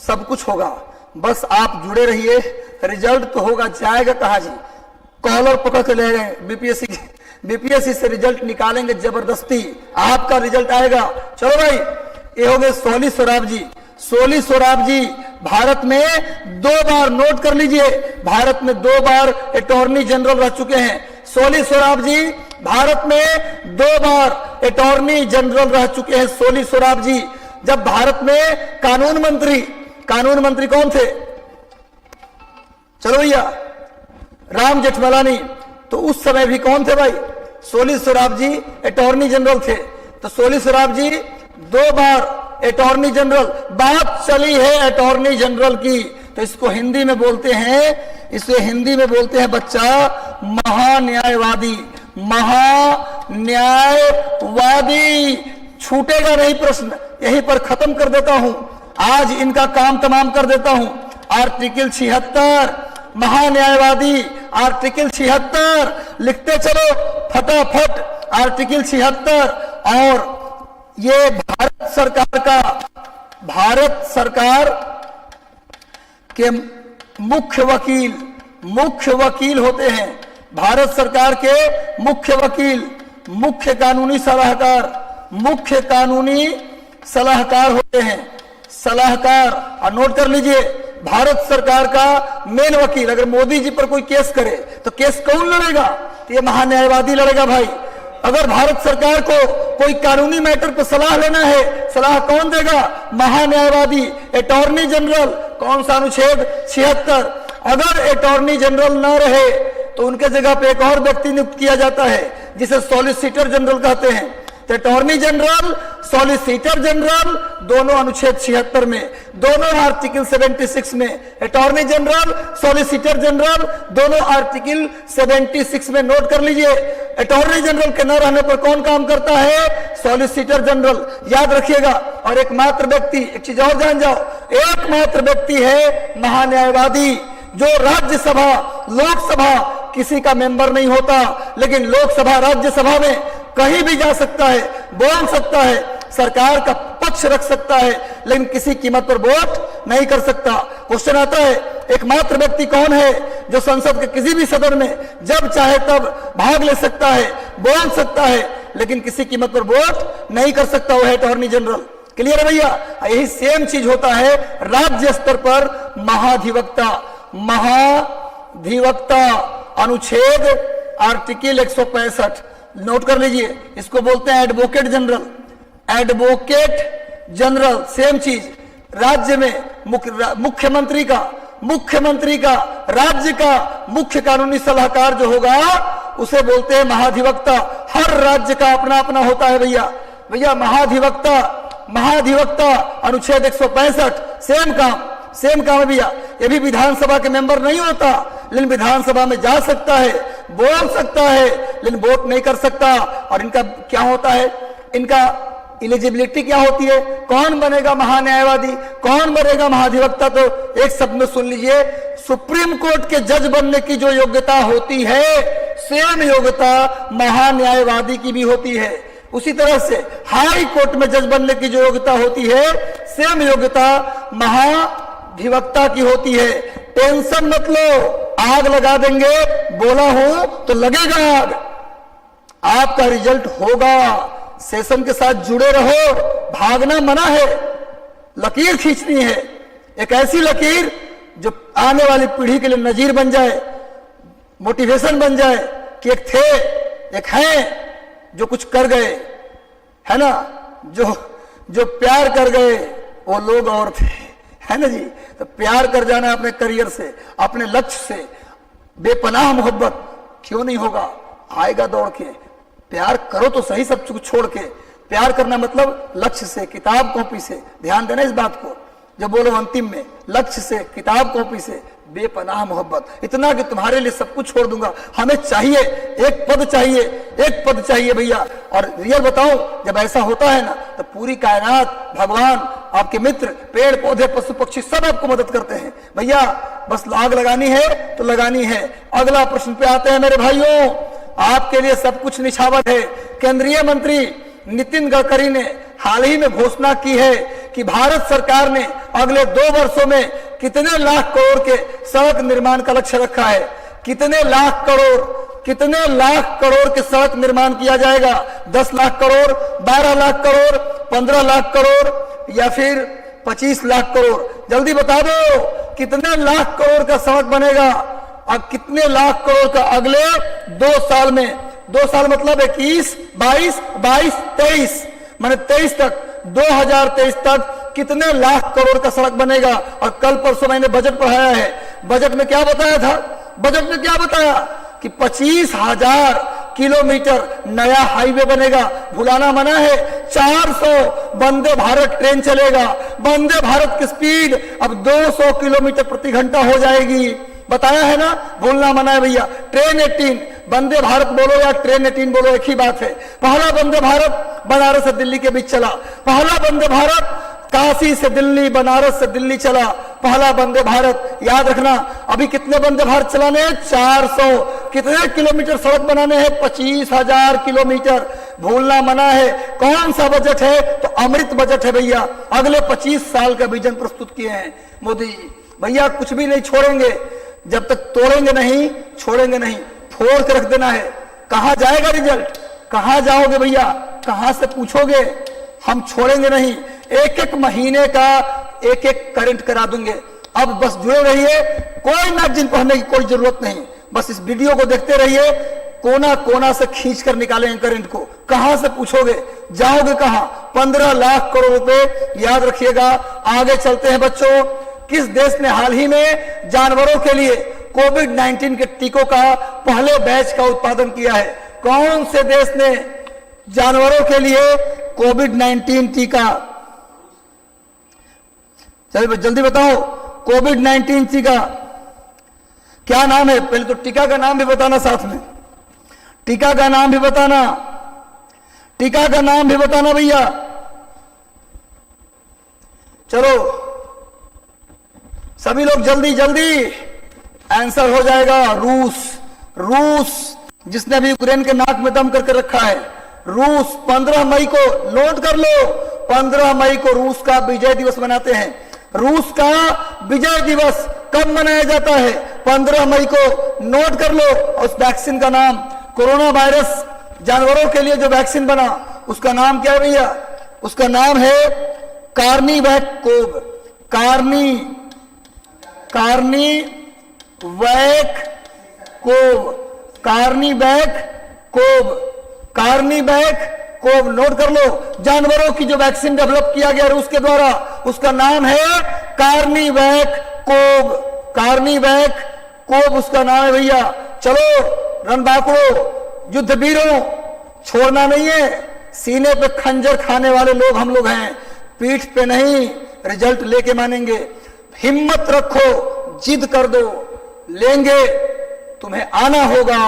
सब कुछ होगा, बस आप जुड़े रहिए। रिजल्ट तो होगा, जाएगा कहां जी? कॉलर पकड़ के ले गए बीपीएससी से रिजल्ट निकालेंगे जबरदस्ती, आपका रिजल्ट आएगा। चलो भाई, ये हो गए सोली सोराब जी। भारत में 2 बार, नोट कर लीजिए, भारत में 2 बार अटॉर्नी जनरल रह चुके हैं। सोली सोराब जी भारत में 2 बार अटॉर्नी जनरल रह चुके हैं। सोली सोराब जी जब भारत में कानून मंत्री कौन थे? चलो भैया, राम जेठमलानी। तो उस समय भी कौन थे भाई? सोली सोराब जी अटॉर्नी जनरल थे। तो सोली सोराब जी 2 बार अटॉर्नी जनरल। बात चली है अटॉर्नी जनरल की, तो इसको हिंदी में बोलते हैं बच्चा महान्यायवादी। छूटेगा नहीं प्रश्न, यहीं पर खत्म कर देता हूं, आज इनका काम तमाम कर देता हूं। आर्टिकल 76 महान्यायवादी, आर्टिकल 76 लिखते चलो फटाफट। आर्टिकल 76, और ये भारत सरकार के मुख्य वकील होते हैं। भारत सरकार के मुख्य वकील, मुख्य कानूनी सलाहकार होते हैं। सलाहकार, और नोट कर लीजिए, भारत सरकार का मेन वकील। अगर मोदी जी पर कोई केस करे तो केस कौन लड़ेगा? तो ये महान्यायवादी लड़ेगा भाई। अगर भारत सरकार को कोई कानूनी मैटर पर सलाह लेना है, सलाह कौन देगा? महान्यायवादी, अटॉर्नी जनरल। कौन सा अनुच्छेद? 76। अगर अटॉर्नी जनरल न रहे तो उनके जगह पे एक और व्यक्ति नियुक्त किया जाता है जिसे सॉलिसिटर जनरल कहते हैं। तो अटॉर्नी जनरल, सॉलिसिटर जनरल, दोनों अनुच्छेद 76 में, दोनों आर्टिकल 76 में। अटॉर्नी जनरल, सॉलिसिटर जनरल, दोनों आर्टिकल 76 में। नोट कर लीजिए, अटॉर्नी जनरल के न रहने पर कौन काम करता है? Solicitor general. याद रखिएगा। और एकमात्र व्यक्ति, एक चीज और जान जाओ, एकमात्र व्यक्ति है महान्यायवादी जो राज्यसभा, लोकसभा किसी का मेंबर नहीं होता, लेकिन लोकसभा, राज्यसभा में कहीं भी जा सकता है, बोल सकता है, सरकार का पक्ष रख सकता है, लेकिन किसी कीमत पर वोट नहीं कर सकता। क्वेश्चन आता है, एकमात्र व्यक्ति कौन है जो संसद के किसी भी सदन में जब चाहे तब भाग ले सकता है, बोल सकता है, लेकिन किसी कीमत पर वोट नहीं कर सकता? वो है अटॉर्नी जनरल। क्लियर है भैया? यही सेम चीज होता है राज्य स्तर पर। महाधिवक्ता अनुच्छेद आर्टिकल 165, नोट कर लीजिए, इसको बोलते हैं एडवोकेट जनरल। सेम चीज। राज्य में मुख्यमंत्री का राज्य का मुख्य कानूनी सलाहकार जो होगा उसे बोलते हैं महाधिवक्ता। हर राज्य का अपना अपना होता है भैया। महाधिवक्ता अनुच्छेद 165, सेम काम है भैया। ये भी विधानसभा के मेंबर नहीं होता, लेकिन विधानसभा में जा सकता है, बोल सकता है, लेकिन वोट नहीं कर सकता। और इनका क्या होता है? इनका एलिजिबिलिटी क्या होती है? कौन बनेगा महान्यायवादी, कौन बनेगा महाधिवक्ता? तो एक शब्द में सुन लीजिए, सुप्रीम कोर्ट के जज बनने की जो योग्यता होती है, सेम योग्यता महान्यायवादी की भी होती है। उसी तरह से हाई कोर्ट में जज बनने की जो योग्यता होती है, सेम योग्यता महाधिवक्ता की होती है। टेंशन मत लो, आग लगा देंगे, बोला हूं तो लगेगा आग। आपका रिजल्ट होगा, सेशन के साथ जुड़े रहो। भागना मना है, लकीर खींचनी है, एक ऐसी लकीर जो आने वाली पीढ़ी के लिए नजीर बन जाए, मोटिवेशन बन जाए कि एक थे, एक हैं जो कुछ कर गए, है ना, जो प्यार कर गए वो लोग और थे, है ना जी। तो प्यार कर जाना अपने करियर से, अपने लक्ष्य से, बेपनाह मोहब्बत क्यों नहीं होगा, आएगा दौड़ के। प्यार करो तो सही सब कुछ छोड़ के। प्यार करना मतलब लक्ष्य से, किताब कॉपी से, ध्यान देना इस बात को। जब बोलो अंतिम में, लक्ष्य से, किताब कॉपी से, बेपनाह मोहब्बत, इतना कि तुम्हारे लिए सब कुछ छोड़ दूंगा। हमें चाहिए, एक पद चाहिए, एक पद चाहिए भैया। और रियल बताऊं, जब ऐसा होता है ना तो पूरी कायनात, भगवान, आपके मित्र, पेड़ पौधे, पशु पक्षी सब आपको मदद करते हैं भैया। बस आग लगानी है तो लगानी है। अगला प्रश्न पे आते हैं मेरे भाइयों, आपके लिए सब कुछ निछावर है। केंद्रीय मंत्री नितिन गडकरी ने हाल ही में घोषणा की है कि भारत सरकार ने अगले 2 वर्षों में कितने लाख करोड़ के सड़क निर्माण का लक्ष्य रखा है। कितने लाख करोड़ के सड़क निर्माण किया जाएगा? 10 लाख करोड़, 12 लाख करोड़, 15 लाख करोड़ या फिर 25 लाख करोड़? जल्दी बता दो, कितने लाख करोड़ का सड़क बनेगा? अब कितने लाख करोड़ का अगले 2 साल में? 2 साल मतलब 21, 22, 23, माने 23 तक, 2023 तक कितने लाख करोड़ का सड़क बनेगा? और कल परसों मैंने बजट पढ़ाया है, बजट में क्या बताया था? बजट में क्या बताया कि 25,000 किलोमीटर नया हाईवे बनेगा। भुलाना मना है। 400 वंदे भारत ट्रेन चलेगा। वंदे भारत की स्पीड अब 200 किलोमीटर प्रति घंटा हो जाएगी। बताया है ना, भूलना मना है भैया। ट्रेन 18, वंदे भारत बोलो या ट्रेन 18 बोलो, एक ही बात है। पहला वंदे भारत बनारस से दिल्ली के बीच चला। पहला वंदे भारत काशी से दिल्ली, बनारस से दिल्ली चला। पहला वंदे भारत, याद रखना। अभी कितने वंदे भारत चलाने हैं? 400। कितने किलोमीटर सड़क बनाने हैं? 25,000 किलोमीटर। भूलना मना है। कौन सा बजट है? तो अमृत बजट है भैया। अगले 25 साल का विजन प्रस्तुत किए हैं मोदी भैया। कुछ भी नहीं छोड़ेंगे, जब तक तोड़ेंगे नहीं, छोड़ेंगे नहीं। फोड़ के रख देना है। कहां जाएगा रिजल्ट? कहां जाओगे भैया? कहां से पूछोगे? हम छोड़ेंगे नहीं। एक एक महीने का एक एक करंट करा दूंगे। अब बस जुड़े रहिए, कोई मैगजीन पढ़ने की कोई जरूरत नहीं। बस इस वीडियो को देखते रहिए, कोना कोना से खींच कर निकालेंगे करंट को। कहां से पूछोगे? जाओगे कहां? 15 लाख करोड़ रुपए, याद रखिएगा। आगे चलते हैं बच्चों। किस देश ने हाल ही में जानवरों के लिए कोविड-19 के टीकों का पहले बैच का उत्पादन किया है? कौन से देश ने जानवरों के लिए कोविड-19 टीका? चलिए जल्दी बताओ, कोविड-19 टीका क्या नाम है? पहले तो टीका का नाम भी बताना, साथ में टीका का नाम भी बताना, टीका का नाम भी बताना भैया। चलो सभी लोग जल्दी जल्दी, आंसर हो जाएगा। रूस, जिसने भी यूक्रेन के नाक में दम करके रखा है। रूस 15 मई को, नोट कर लो, 15 मई को रूस का विजय दिवस मनाते हैं। रूस का विजय दिवस कब मनाया जाता है? 15 मई को। नोट कर लो। उस वैक्सीन का नाम, कोरोना वायरस जानवरों के लिए जो वैक्सीन बना, उसका नाम क्या है भैया? उसका नाम है कार्निवैक-कोव। कार्निवैक-कोव, नोट कर लो। जानवरों की जो वैक्सीन डेवलप किया गया रूस के द्वारा, उसका नाम है कार्निवैक-कोव, उसका नाम है भैया। चलो रणबांकुड़ो, युद्ध वीरों, छोड़ना नहीं है। सीने पे खंजर खाने वाले लोग हम लोग हैं, पीठ पे नहीं। रिजल्ट लेके मानेंगे। हिम्मत रखो, जिद कर दो, लेंगे। तुम्हें आना होगा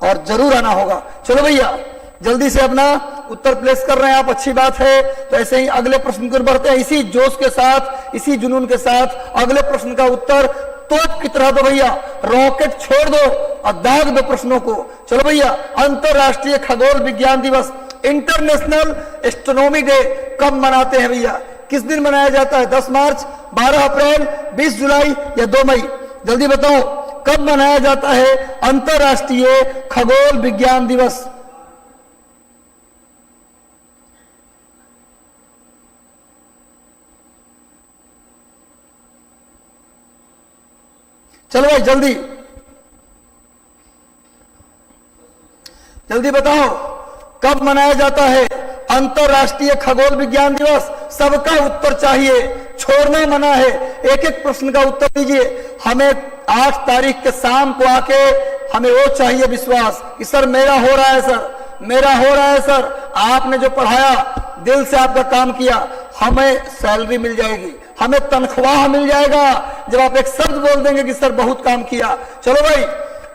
और जरूर आना होगा। चलो भैया जल्दी से अपना उत्तर प्लेस कर रहे हैं आप, अच्छी बात है। तो ऐसे ही अगले प्रश्न की ओर बढ़ते हैं, इसी जोश के साथ, इसी जुनून के साथ। अगले प्रश्न का उत्तर तोप की तरह दो भैया, रॉकेट छोड़ दो और दाग दो प्रश्नों को। चलो भैया, अंतरराष्ट्रीय खगोल विज्ञान दिवस, इंटरनेशनल एस्ट्रोनॉमी डे कब मनाते हैं भैया? किस दिन मनाया जाता है? 10 मार्च, 12 अप्रैल, 20 जुलाई या 2 मई? जल्दी बताओ, कब मनाया जाता है अंतरराष्ट्रीय खगोल विज्ञान दिवस? चलो भाई जल्दी जल्दी बताओ, कब मनाया जाता है अंतरराष्ट्रीय खगोल विज्ञान दिवस? सबका उत्तर चाहिए, छोड़ना मना है। एक एक प्रश्न का उत्तर दीजिए। हमें 8 तारीख के शाम को आके हमें वो चाहिए विश्वास कि सर मेरा हो रहा है, सर मेरा हो रहा है, सर आपने जो पढ़ाया दिल से आपका काम किया, हमें सैलरी मिल जाएगी, हमें तनख्वाह मिल जाएगा जब आप एक शब्द बोल देंगे कि सर बहुत काम किया। चलो भाई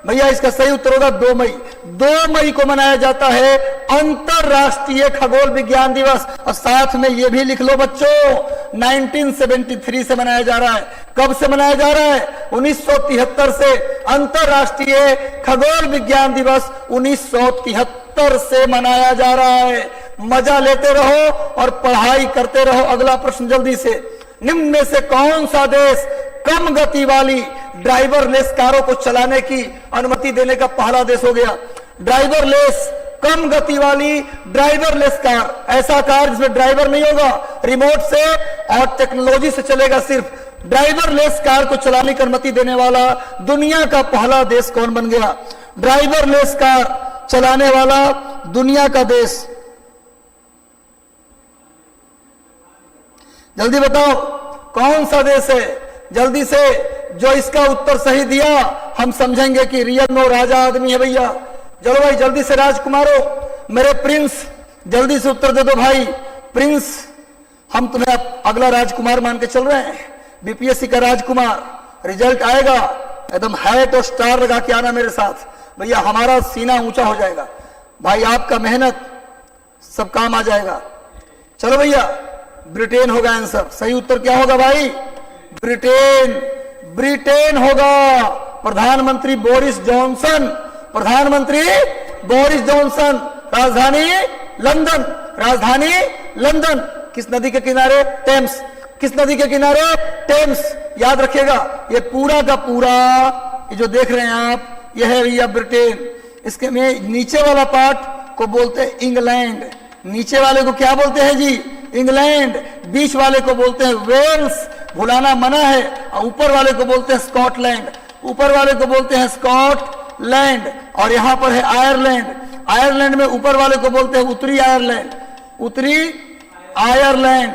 भैया, इसका सही उत्तर होगा 2 मई। 2 मई को मनाया जाता है अंतरराष्ट्रीय खगोल विज्ञान दिवस। और साथ में ये भी लिख लो बच्चों, 1973 से मनाया जा रहा है। कब से मनाया जा रहा है? 1973 से। अंतरराष्ट्रीय खगोल विज्ञान दिवस 1973 से मनाया जा रहा है। मजा लेते रहो और पढ़ाई करते रहो। अगला प्रश्न जल्दी से, निम्न में से कौन सा देश कम गति वाली ड्राइवरलेस कारों को चलाने की अनुमति देने का पहला देश हो गया? ड्राइवरलेस, कम गति वाली ड्राइवरलेस कार, ऐसा कार जिसमें ड्राइवर नहीं होगा, रिमोट से और टेक्नोलॉजी से चलेगा। सिर्फ ड्राइवरलेस कार को चलाने की अनुमति देने वाला दुनिया का पहला देश कौन बन गया? ड्राइवरलेस कार चलाने वाला दुनिया का देश, जल्दी बताओ कौन सा देश है? जल्दी से, जो इसका उत्तर सही दिया हम समझेंगे कि रियल में राजा आदमी है भैया। चलो भाई जल्दी से राजकुमारो, मेरे प्रिंस, जल्दी से उत्तर दे दो भाई। प्रिंस, हम तुम्हें अगला राजकुमार मान के चल रहे हैं, बीपीएससी का राजकुमार। रिजल्ट आएगा एकदम हैट और स्टार लगा के आना मेरे साथ भैया, हमारा सीना ऊंचा हो जाएगा भाई, आपका मेहनत सब काम आ जाएगा। चलो भैया, ब्रिटेन होगा आंसर। सही उत्तर क्या होगा भाई? ब्रिटेन, ब्रिटेन होगा। प्रधानमंत्री बोरिस जॉनसन, प्रधानमंत्री बोरिस जॉनसन। राजधानी लंदन, राजधानी लंदन। किस नदी के किनारे? टेम्स। किस नदी के किनारे? टेम्स। याद रखिएगा, ये पूरा का पूरा ये जो देख रहे हैं आप, यह है भैया ब्रिटेन। इसके में नीचे वाला पार्ट को बोलते हैं इंग्लैंड। नीचे वाले को क्या बोलते हैं जी? इंग्लैंड। बीच वाले को बोलते हैं वेल्स, भुलाना मना है। और ऊपर वाले को बोलते हैं स्कॉटलैंड, ऊपर वाले को बोलते हैं स्कॉटलैंड। और यहां पर है आयरलैंड। आयरलैंड में ऊपर वाले को बोलते हैं उत्तरी आयरलैंड, उत्तरी आयरलैंड,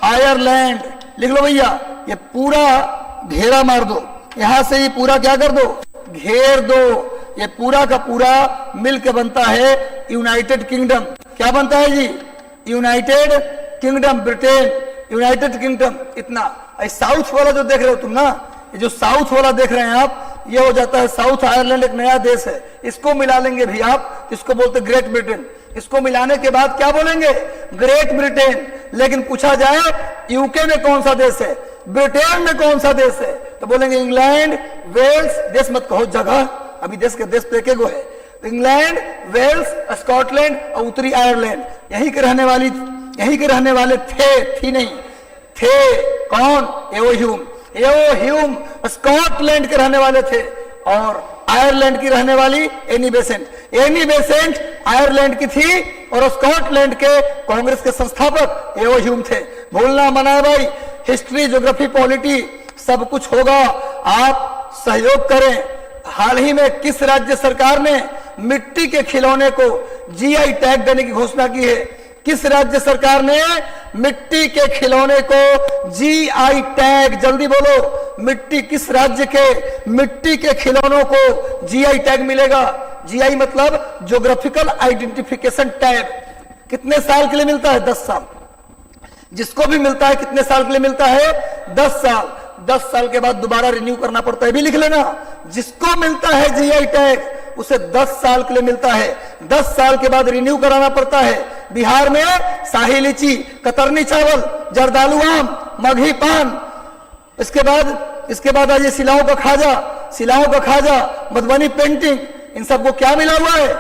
आयरलैंड। लिख लो भैया, ये पूरा घेरा मार दो, यहां से ये पूरा क्या कर दो? घेर दो। ये पूरा का पूरा मिलकर बनता है यूनाइटेड किंगडम। क्या बनता है जी? United Kingdom. Britain, United Kingdom. इतना साउथ वाला जो देख रहे हो तुम ना, ये जो साउथ वाला देख रहे हैं आप, ये हो जाता है साउथ आयरलैंड। एक नया देश है, इसको मिला लेंगे भी आप, इसको बोलते ग्रेट ब्रिटेन। इसको मिलाने के बाद क्या बोलेंगे? Great Britain. लेकिन पूछा जाए यूके में कौन सा देश है, ब्रिटेन में कौन सा देश है, तो बोलेंगे इंग्लैंड, वेल्स। देश मत कहो, जगह। अभी देश के देश तो एक गो है। इंग्लैंड, वेल्स, स्कॉटलैंड और उत्तरी आयरलैंड। यही के रहने वाली, यही के रहने वाले थे, थी नहीं, थे। कौन? एवोह्यूम। एवोह्यूम स्कॉटलैंड के रहने वाले थे और आयरलैंड की रहने वाली Annie Besant. Annie Besant Ireland की थी और स्कॉटलैंड के कांग्रेस के संस्थापक एवोह्यूम थे। भूलना मना है भाई। हिस्ट्री, ज्योग्राफी, पॉलिटी सब कुछ होगा, आप सहयोग करें। हाल ही में किस राज्य सरकार ने मिट्टी के खिलौने को जीआई टैग देने की घोषणा की है? किस राज्य सरकार ने मिट्टी के खिलौने को जीआई टैग, जल्दी बोलो, मिट्टी, किस राज्य के मिट्टी के खिलौनों को जीआई टैग मिलेगा? जीआई मतलब ज्योग्राफिकल आइडेंटिफिकेशन टैग। कितने साल के लिए मिलता है? 10 साल। जिसको भी मिलता है कितने साल के लिए मिलता है? 10 साल। 10 साल के बाद दोबारा रिन्यू करना पड़ता है, भी लिख लेना। जिसको मिलता है जीआई टैग उसे 10 साल के लिए मिलता है, 10 साल के बाद रिन्यू कराना पड़ता है। बिहार में शाही लीची, कतरनी चावल, जर्दालू आम, मगही पान। इसके बाद आज सिलाओं का खाजा, सिलाओं का खाजा, मधुबनी पेंटिंग, इन सबको क्या मिला हुआ है?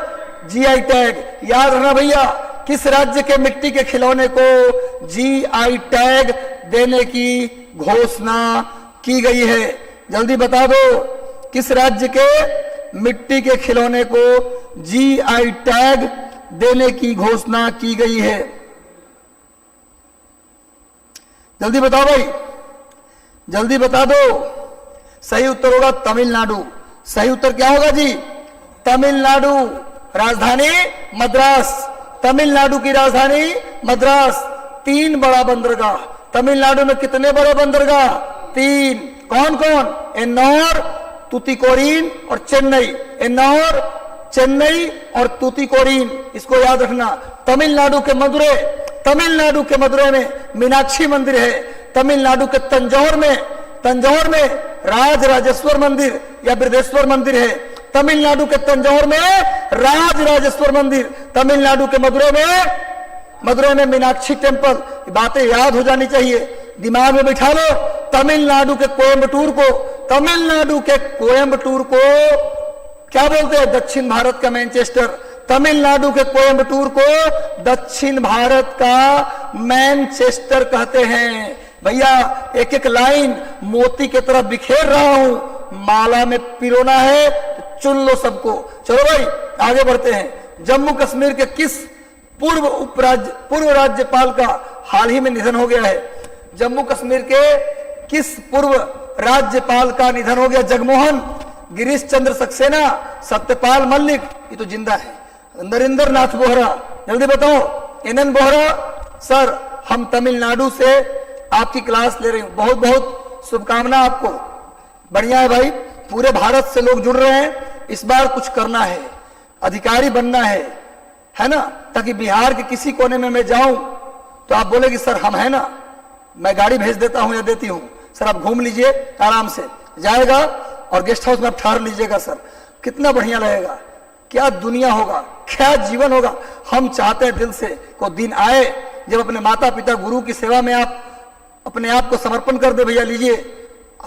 GI tag. याद रखना भैया, किस राज्य के मिट्टी के खिलौने को जीआई टैग देने की घोषणा की गई है? जल्दी बता दो, किस राज्य के मिट्टी के खिलौने को जीआई टैग देने की घोषणा की गई है? जल्दी बताओ भाई, जल्दी बता दो। सही उत्तर होगा तमिलनाडु। सही उत्तर क्या होगा जी? तमिलनाडु। राजधानी मद्रास। तमिलनाडु की राजधानी मद्रास। 3 बड़ा बंदरगाह। तमिलनाडु में कितने बड़े बंदरगाह? 3। कौन कौन? एन्नौर, तूतीकोरिन और चेन्नई। एन्नौर, चेन्नई और तूतीकोरिन, इसको याद रखना। तमिलनाडु के मदुरै में मीनाक्षी मंदिर है। तमिलनाडु के तंजौर में राजराजेश्वर मंदिर या बृहदेश्वर मंदिर है। तमिलनाडु के तंजौर में राजराजेश्वर मंदिर। तमिलनाडु के मदुरै में मीनाक्षी टेम्पल। बातें याद हो जानी चाहिए, दिमाग में बिठा लो। तमिलनाडु के कोयम्बटूर को क्या बोलते हैं? दक्षिण भारत का मैनचेस्टर। तमिलनाडु के कोयम्बटूर को दक्षिण भारत का मैनचेस्टर कहते हैं। भैया एक एक लाइन मोती की तरह बिखेर रहा हूं, माला में पिरोना है तो चुन लो सबको। चलो भाई आगे बढ़ते हैं। जम्मू कश्मीर के किस पूर्व राज्यपाल का हाल ही में निधन हो गया है? जम्मू कश्मीर के किस पूर्व राज्यपाल का निधन हो गया? जगमोहन, गिरीश चंद्र सक्सेना, सत्यपाल मलिक, ये तो जिंदा है। नरेंद्र नाथ बोहरा, जल्दी बताओ। NN बोहरा। सर हम तमिलनाडु से आपकी क्लास ले रही हूं, बहुत बहुत शुभकामना आपको। बढ़िया है भाई, पूरे भारत से लोग जुड़ रहे हैं। इस बार कुछ करना है, अधिकारी बनना है ना, ताकि बिहार के किसी कोने में मैं जाऊं तो आप बोले कि सर हम है ना, मैं गाड़ी भेज देता हूं या देती हूं, सर आप घूम लीजिए आराम से। जाएगा और गेस्ट हाउस में आप ठहर लीजिएगा। सर कितना बढ़िया लगेगा, क्या दुनिया होगा, क्या जीवन होगा। हम चाहते हैं दिल से को दिन आए जब अपने माता पिता गुरु की सेवा में आप अपने आप को समर्पण कर दे। भैया लीजिए,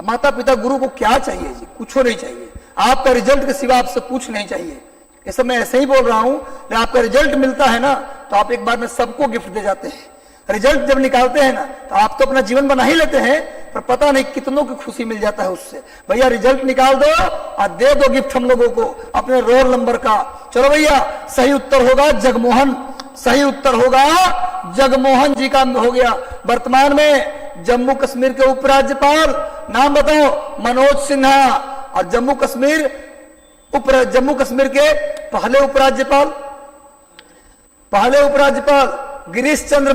माता पिता गुरु को क्या चाहिए जी? कुछ नहीं चाहिए, आपका रिजल्ट के सिवा आपसे कुछ नहीं चाहिए। ये सब मैं ऐसे ही बोल रहा हूं, आपका रिजल्ट मिलता है ना तो आप एक बार में सबको गिफ्ट दे जाते हैं। रिजल्ट जब निकालते हैं ना तो आप तो अपना जीवन बना ही लेते हैं, पर पता नहीं कितनों की खुशी मिल जाता है उससे। भैया रिजल्ट निकाल दो और दे दो गिफ्ट हम लोगों को अपने रोल नंबर का। चलो भैया सही उत्तर होगा जगमोहन। सही उत्तर होगा जगमोहन जी का हो गया। वर्तमान में जम्मू कश्मीर के उपराज्यपाल नाम बताओ? मनोज सिन्हा। और जम्मू कश्मीर के पहले उपराज्यपाल गिरीश चंद्र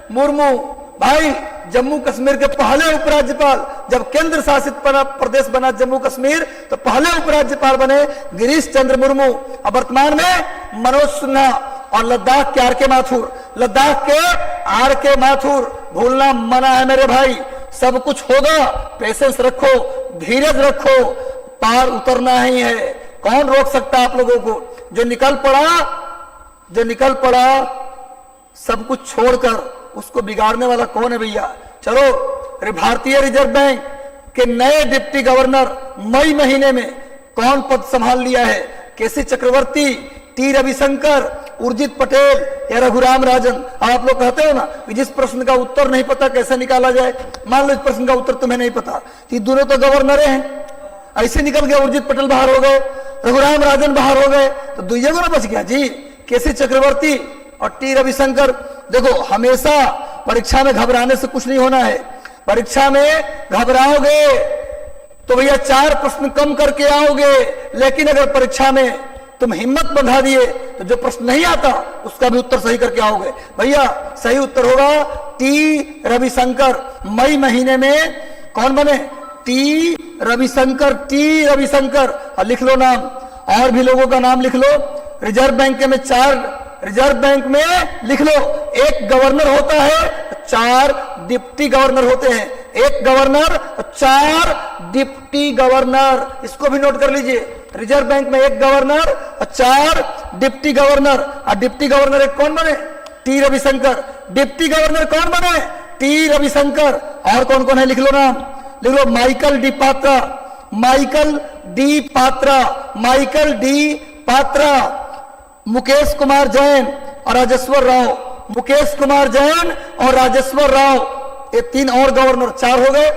मुर्मू। भाई जम्मू कश्मीर के पहले उपराज्यपाल, जब केंद्र शासित प्रदेश बना जम्मू कश्मीर तो पहले उपराज्यपाल बने गिरीश चंद्र मुर्मू। और वर्तमान में मनोज सिन्हा। और लद्दाख के आर के माथुर, भूलना मना है मेरे भाई। सब कुछ होगा, पेशेंस रखो, धीरज रखो, पार उतरना ही है। कौन रोक सकता है आप लोगों को? जो निकल पड़ा सब कुछ छोड़कर, उसको बिगाड़ने वाला कौन है भैया? चलो भारतीय रिजर्व बैंक के नए डिप्टी गवर्नर मई महीने में कौन पद संभाल लिया है? केसी चक्रवर्ती, टी रविशंकर, उर्जित पटेल या रघुराम राजन। आप लोग कहते हो ना कि जिस प्रश्न का उत्तर नहीं पता कैसे निकाला जाए, मान लो इस प्रश्न का उत्तर तुम्हें नहीं पता, ये दोनों तो गवर्नर हैं, ऐसे निकल गए। उर्जित पटेल बाहर हो गए, रघुराम राजन बाहर हो गए, तो दुइये को ना बच गया जी, केसी चक्रवर्ती और टी रविशंकर। देखो हमेशा परीक्षा में घबराने से कुछ नहीं होना है। परीक्षा में घबराओगे तो भैया 4 प्रश्न कम करके आओगे, लेकिन अगर परीक्षा में तुम हिम्मत बंधा दिए तो जो प्रश्न नहीं आता उसका भी उत्तर सही करके आओगे। भैया सही उत्तर होगा टी रविशंकर। मई महीने में कौन बने? टी रविशंकर। और लिख लो नाम, और भी लोगों का नाम लिख लो। रिजर्व बैंक में लिख लो, एक गवर्नर होता है, 4 डिप्टी गवर्नर होते हैं। एक गवर्नर, 4 डिप्टी गवर्नर, इसको भी नोट कर लीजिए। रिजर्व बैंक में एक गवर्नर और 4 डिप्टी गवर्नर। और डिप्टी गवर्नर एक कौन बने? टी रविशंकर। डिप्टी गवर्नर कौन बने? टी रविशंकर। और कौन कौन है लिख लो नाम, लिख लो। माइकल डी पात्रा, मुकेश कुमार जैन और राजेश्वर राव। ये 3 और गवर्नर, 4 हो गए।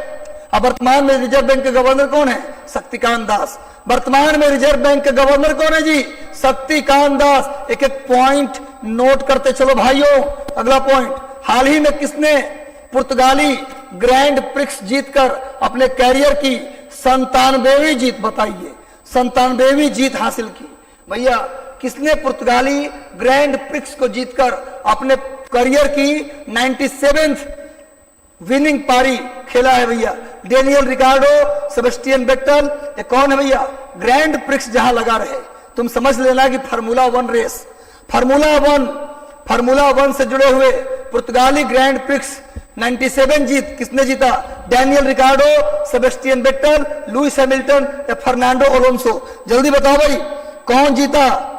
अब वर्तमान में रिजर्व बैंक के गवर्नर कौन है? शक्तिकांत दास। वर्तमान में रिजर्व बैंक के गवर्नर कौन है जी? शक्तिकांत दास। एक एक पॉइंट नोट करते चलो भाइयों। अगला पॉइंट, हाल ही में किसने पुर्तगाली ग्रैंड प्रिक्स जीतकर अपने कैरियर की 97वीं जीत, बताइए 97वीं जीत हासिल की। भैया किसने पुर्तगाली ग्रैंड प्रिक्स को जीतकर अपने करियर की 97th विनिंग पारी खेला है भैया? डेनियल रिकार्डो, सेबेस्टियन वेट्टल, ये कौन है भैया? ग्रैंड प्रिक्स जहां लगा रहे, तुम समझ लेना कि फार्मूला 1 रेस, फार्मूला 1 से जुड़े हुए पुर्तगाली ग्रैंड प्रिक्स 97 जीत किसने जीता? डेनियल रिकार्डो, सेबेस्टियन वेट्टल, लुइस हैमिल्टन या फर्नांडो अलोंसो? जल्दी बताओ भाई, कौन जीता?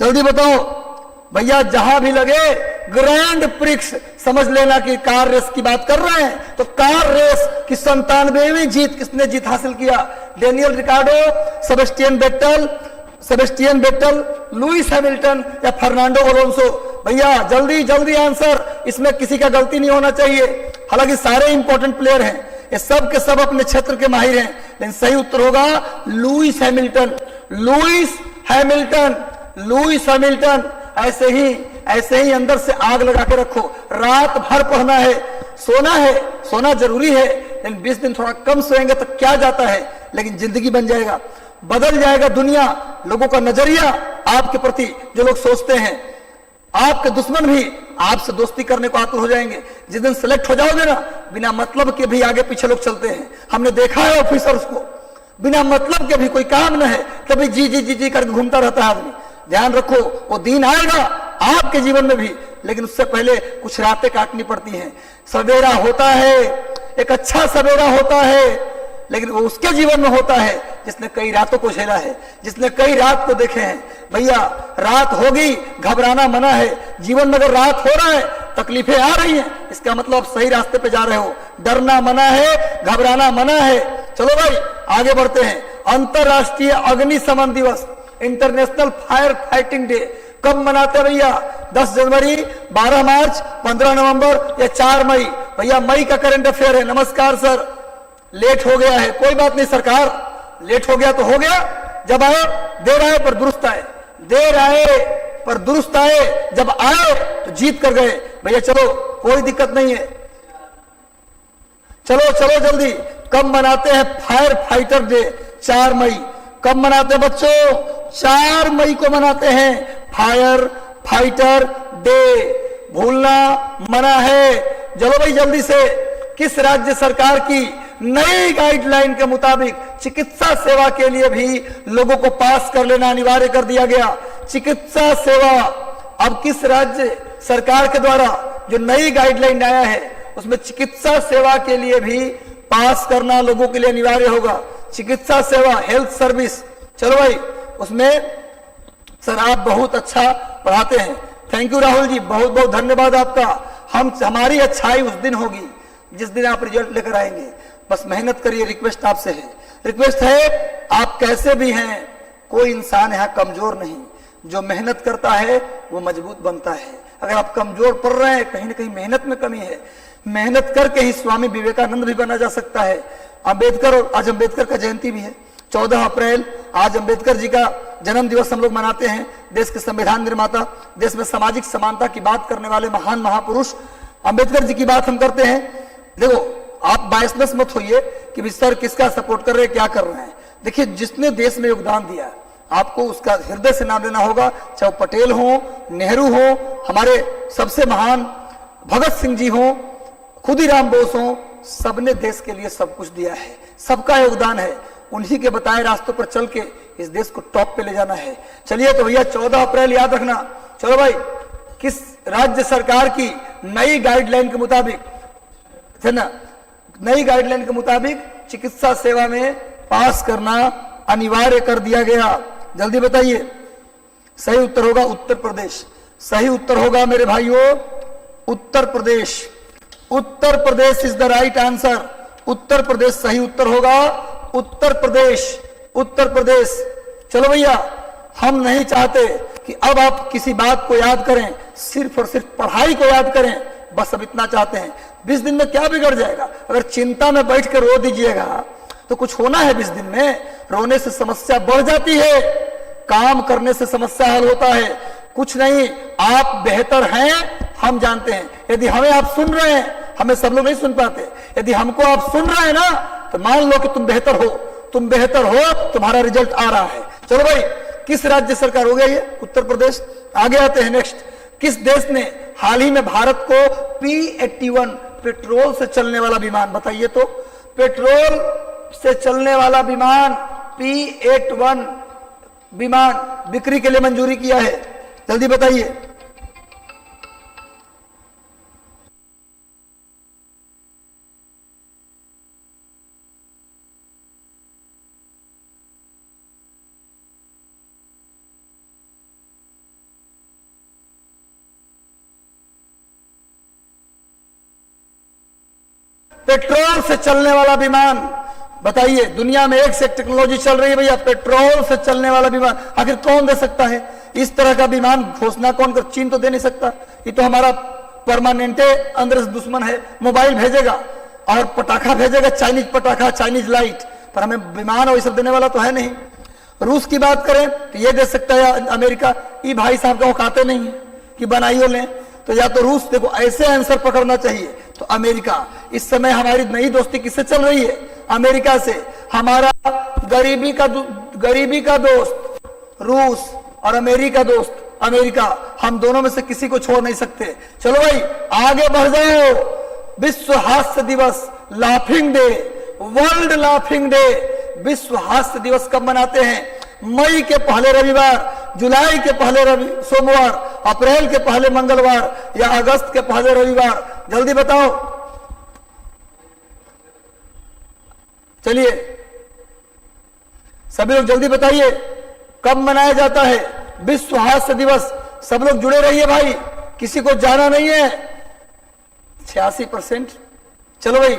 जल्दी बताओ भैया। जहां भी लगे ग्रैंड प्रिक्स, समझ लेना कि कार रेस की बात कर रहे हैं। तो कार रेस की 97वीं जीत किसने जीत हासिल किया? डेनियल रिकार्डो, सेबेस्टियन वेट्टल, लुइस हैमिल्टन या फर्नांडो अलोंसो? भैया जल्दी जल्दी आंसर, इसमें किसी का गलती नहीं होना चाहिए। हालांकि सारे इंपॉर्टेंट प्लेयर हैं, ये सब के सब अपने क्षेत्र के माहिर हैं, लेकिन सही उत्तर होगा लुइस हैमिल्टन। लुइस हैमिल्टन ऐसे ही अंदर से आग लगा के रखो, रात भर पढ़ना है, सोना जरूरी है, लेकिन 20 दिन थोड़ा कम सोएंगे तो क्या जाता है, लेकिन जिंदगी बन जाएगा, बदल जाएगा दुनिया, लोगों का नजरिया आपके प्रति। जो लोग सोचते हैं आपके दुश्मन भी आपसे दोस्ती करने को आतुर हो जाएंगे। जिस दिन सिलेक्ट हो जाओगे ना, बिना मतलब के भी आगे पीछे लोग चलते हैं। हमने देखा है ऑफिसर्स को, बिना मतलब के भी कोई काम न है तभी जी करके घूमता रहता है आदमी। ध्यान रखो, वो दिन आएगा आपके जीवन में भी, लेकिन उससे पहले कुछ रातें काटनी पड़ती हैं। सवेरा होता है, एक अच्छा सवेरा होता है, लेकिन वो उसके जीवन में होता है जिसने कई रातों को झेला है, जिसने कई रात को देखे हैं। भैया रात होगी, घबराना मना है। जीवन में अगर रात हो रहा है, तकलीफें आ रही हैं, इसका मतलब आप सही रास्ते पे जा रहे हो। डरना मना है, घबराना मना है। चलो भाई आगे बढ़ते हैं। अंतरराष्ट्रीय अग्निशमन दिवस, इंटरनेशनल फायर फाइटिंग डे कब मनाते हैं भैया? 10 जनवरी, 12 मार्च, 15 नवंबर या 4 मई? भैया मई का करंट अफेयर है। नमस्कार सर, लेट हो गया है, कोई बात नहीं सरकार, लेट हो गया तो हो गया। जब आए देर आए पर दुरुस्त आए, देर आए पर दुरुस्त आए, जब आए तो जीत कर गए। भैया चलो कोई दिक्कत नहीं है, चलो चलो जल्दी। कब मनाते हैं फायर फाइटर डे? 4 मई। कब मनाते हैं बच्चों? 4 मई को मनाते हैं फायर फाइटर डे। भूलना मना है। चलो भाई जल्दी से, किस राज्य सरकार की नई गाइडलाइन के मुताबिक चिकित्सा सेवा के लिए भी लोगों को पास कर लेना अनिवार्य कर दिया गया? चिकित्सा सेवा, अब किस राज्य सरकार के द्वारा जो नई गाइडलाइन आया है, उसमें चिकित्सा सेवा के लिए भी पास करना लोगों के लिए अनिवार्य होगा। चिकित्सा सेवा, हेल्थ सर्विस। चलो भाई, उसमें सर आप बहुत अच्छा पढ़ाते हैं, थैंक यू राहुल जी, बहुत बहुत धन्यवाद आपका। हमारी अच्छाई उस दिन होगी जिस दिन आप रिजल्ट लेकर आएंगे। बस मेहनत करिए, रिक्वेस्ट आपसे है, रिक्वेस्ट है। आप कैसे भी हैं, कोई इंसान यहाँ कमजोर नहीं, जो मेहनत करता है वो मजबूत बनता है। अगर आप कमजोर पड़ रहे हैं, कहीं ना कहीं मेहनत में कमी है। मेहनत करके ही स्वामी विवेकानंद भी बना जा सकता है। अंबेडकर, और आज अंबेडकर का जयंती भी है 14 अप्रैल। आज अंबेडकर जी का जन्म दिवस हम लोग मनाते हैं। देश के संविधान निर्माता, देश में सामाजिक समानता की बात करने वाले महान महापुरुष अंबेडकर जी की बात हम करते हैं। देखो आप बायसनेस मत होइए कि सर किसका सपोर्ट कर रहे हैं, क्या कर रहे हैं। देखिए जिसने देश में योगदान दिया, आपको उसका हृदय से नाम लेना होगा, चाहे पटेल हो, नेहरू हो, हमारे सबसे महान भगत सिंह जी हो, खुदीराम बोस हो, सबने देश के लिए सब कुछ दिया है, सबका योगदान है। उन्हीं के बताए रास्तों पर चल के इस देश को टॉप पे ले जाना है। चलिए तो भैया 14 अप्रैल याद रखना। चलो भाई, किस राज्य सरकार की नई गाइडलाइन के मुताबिक, है ना, नई गाइडलाइन के मुताबिक चिकित्सा सेवा में पास करना अनिवार्य कर दिया गया? जल्दी बताइए। सही उत्तर होगा उत्तर प्रदेश। सही उत्तर होगा मेरे भाइयों Uttar Pradesh. Uttar Pradesh is the right answer. Uttar Pradesh सही उत्तर होगा, उत्तर प्रदेश, उत्तर प्रदेश। चलो भैया, हम नहीं चाहते कि अब आप किसी बात को याद करें, सिर्फ और सिर्फ पढ़ाई को याद करें, बस अब इतना चाहते हैं। 20 दिन में क्या बिगड़ जाएगा? अगर चिंता में बैठ कर रो दीजिएगा तो कुछ होना है 20 दिन में? रोने से समस्या बढ़ जाती है, काम करने से समस्या हल होता है। कुछ नहीं, आप बेहतर हैं, हम जानते हैं। यदि हमें आप सुन रहे हैं, हमें सब लोग नहीं सुन पाते, यदि हमको आप सुन रहे हैं ना तो मान लो कि तुम बेहतर हो, तुम बेहतर हो, तुम्हारा रिजल्ट आ रहा है। चलो भाई, किस राज्य सरकार हो गया ये? उत्तर प्रदेश। आगे आते हैं नेक्स्ट। किस देश ने हाल ही में भारत को P-81 पेट्रोल से चलने वाला विमान, बताइए तो, पेट्रोल से चलने वाला विमान P-81 विमान बिक्री के लिए मंजूरी किया है? जल्दी बताइए। पेट्रोल से चलने वाला विमान, बताइए। दुनिया में एक से एक टेक्नोलॉजी चल रही है भैया, पेट्रोल से चलने वाला विमान आखिर कौन दे सकता है? इस तरह का विमान घोषणा कौन कर? चीन तो दे नहीं सकता, ये तो हमारा परमानेंट अंदर से दुश्मन है। मोबाइल भेजेगा और पटाखा भेजेगा, चाइनीज पटाखा, चाइनीज लाइट, पर हमें विमान और ये सब देने वाला तो है नहीं। रूस की बात करें तो ये दे सकता है अमेरिका, ये भाई साहब का औकाते नहीं है कि बनाइयो लें। तो या तो रूस, देखो ऐसे आंसर पकड़ना चाहिए, तो अमेरिका। इस समय हमारी नई दोस्ती किससे चल रही है? अमेरिका से। हमारा गरीबी का दोस्त रूस और अमेरिका दोस्त अमेरिका, हम दोनों में से किसी को छोड़ नहीं सकते। चलो भाई आगे बढ़ जाओ। विश्व हास्य दिवस, laughing day, world laughing day, विश्व हास्य दिवस कब मनाते हैं? मई के पहले रविवार, जुलाई के पहले सोमवार, अप्रैल के पहले मंगलवार या अगस्त के पहले रविवार? जल्दी बताओ। चलिए सभी लोग जल्दी बताइए, कब मनाया जाता है विश्व हास्य दिवस? सब लोग जुड़े रहिए भाई, किसी को जाना नहीं है। 86%। चलो भाई,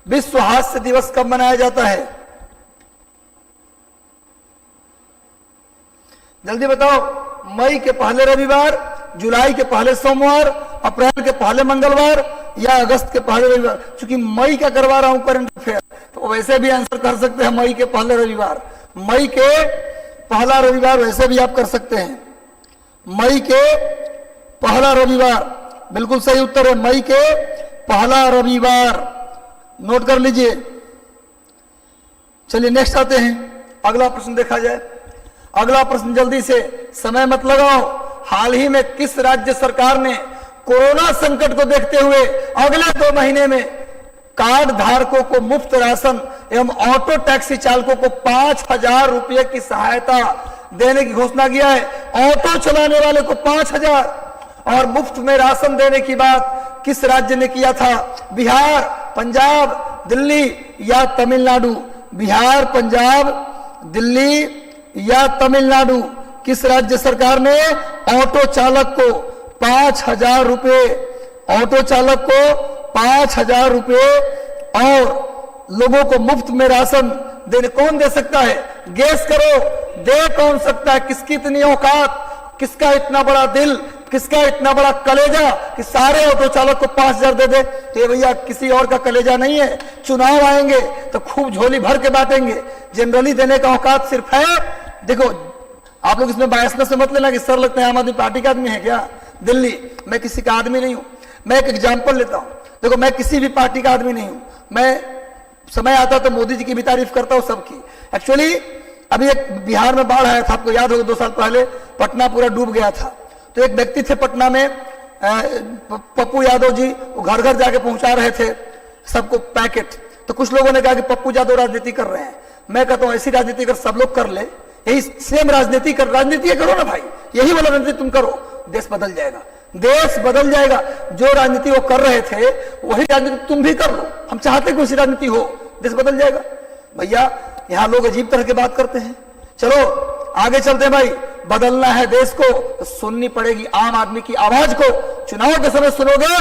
विश्व हास्य दिवस कब मनाया जाता है? जल्दी बताओ। मई के पहले रविवार, जुलाई के पहले सोमवार, अप्रैल के पहले मंगलवार या अगस्त के पहले रविवार? क्योंकि मई का करवा रहा हूं करंट अफेयर, तो वैसे भी आंसर कर सकते हैं मई के पहले रविवार। मई के पहला रविवार वैसे भी आप कर सकते हैं। मई के पहला रविवार बिल्कुल सही उत्तर है, मई के पहला रविवार। नोट कर लीजिए। चलिए नेक्स्ट आते हैं, अगला प्रश्न देखा जाए। अगला प्रश्न जल्दी से, समय मत लगाओ। हाल ही में किस राज्य सरकार ने कोरोना संकट को देखते हुए अगले 2 महीने में कार्ड धारकों को मुफ्त राशन एवं ऑटो टैक्सी चालकों को 5,000 रुपए की सहायता देने की घोषणा किया है? ऑटो चलाने वाले को 5,000 और मुफ्त में राशन देने की बात किस राज्य ने किया था? बिहार, पंजाब, दिल्ली या तमिलनाडु? बिहार, पंजाब, दिल्ली या तमिलनाडु? किस राज्य सरकार ने ऑटो चालक को 5,000 रुपए, ऑटो चालक को 5,000 रुपए और लोगों को मुफ्त में राशन देने? कौन दे सकता है? गेस करो, दे कौन सकता है? किसकी इतनी औकात, किसका इतना बड़ा दिल, किसका इतना बड़ा कलेजा कि सारे ऑटो चालक को 5,000 दे दे? ये भैया किसी और का कलेजा नहीं है। चुनाव आएंगे तो खूब झोली भर के बांटेंगे, जनरली देने का औकात सिर्फ है। देखो आप लोग इसमें बायसनेस से मत लेना कि सर लगता है आम आदमी पार्टी का आदमी है क्या। दिल्ली, मैं किसी का आदमी नहीं हूं। मैं एक एग्जाम्पल लेता हूं, देखो मैं किसी भी पार्टी का आदमी नहीं हूं। मैं समय आता तो मोदी जी की भी तारीफ करता हूं, सबकी। एक्चुअली अभी एक बिहार में बाढ़ आया था, आपको याद होगा 2 साल पहले पटना पूरा डूब गया था। तो एक व्यक्ति थे पटना में, पप्पू यादव जी, वो घर घर जाके पहुंचा रहे थे सबको पैकेट। तो कुछ लोगों ने कहा कि पप्पू यादव राजनीति कर रहे हैं। मैं कहता हूं ऐसी राजनीति अगर सब लोग कर ले, यही सेम राजनीति करो ना भाई, यही वाला राजनीति तुम करो, देश बदल जाएगा। देश बदल जाएगा। जो राजनीति वो कर रहे थे वही राजनीति तुम भी कर लो। हम चाहते कि उसी राजनीति हो, देश बदल जाएगा। भैया यहां लोग अजीब तरह की बात करते हैं। चलो आगे चलते हैं भाई। बदलना है देश को तो सुननी पड़ेगी आम आदमी की आवाज को। चुनाव के समय सुनोगे,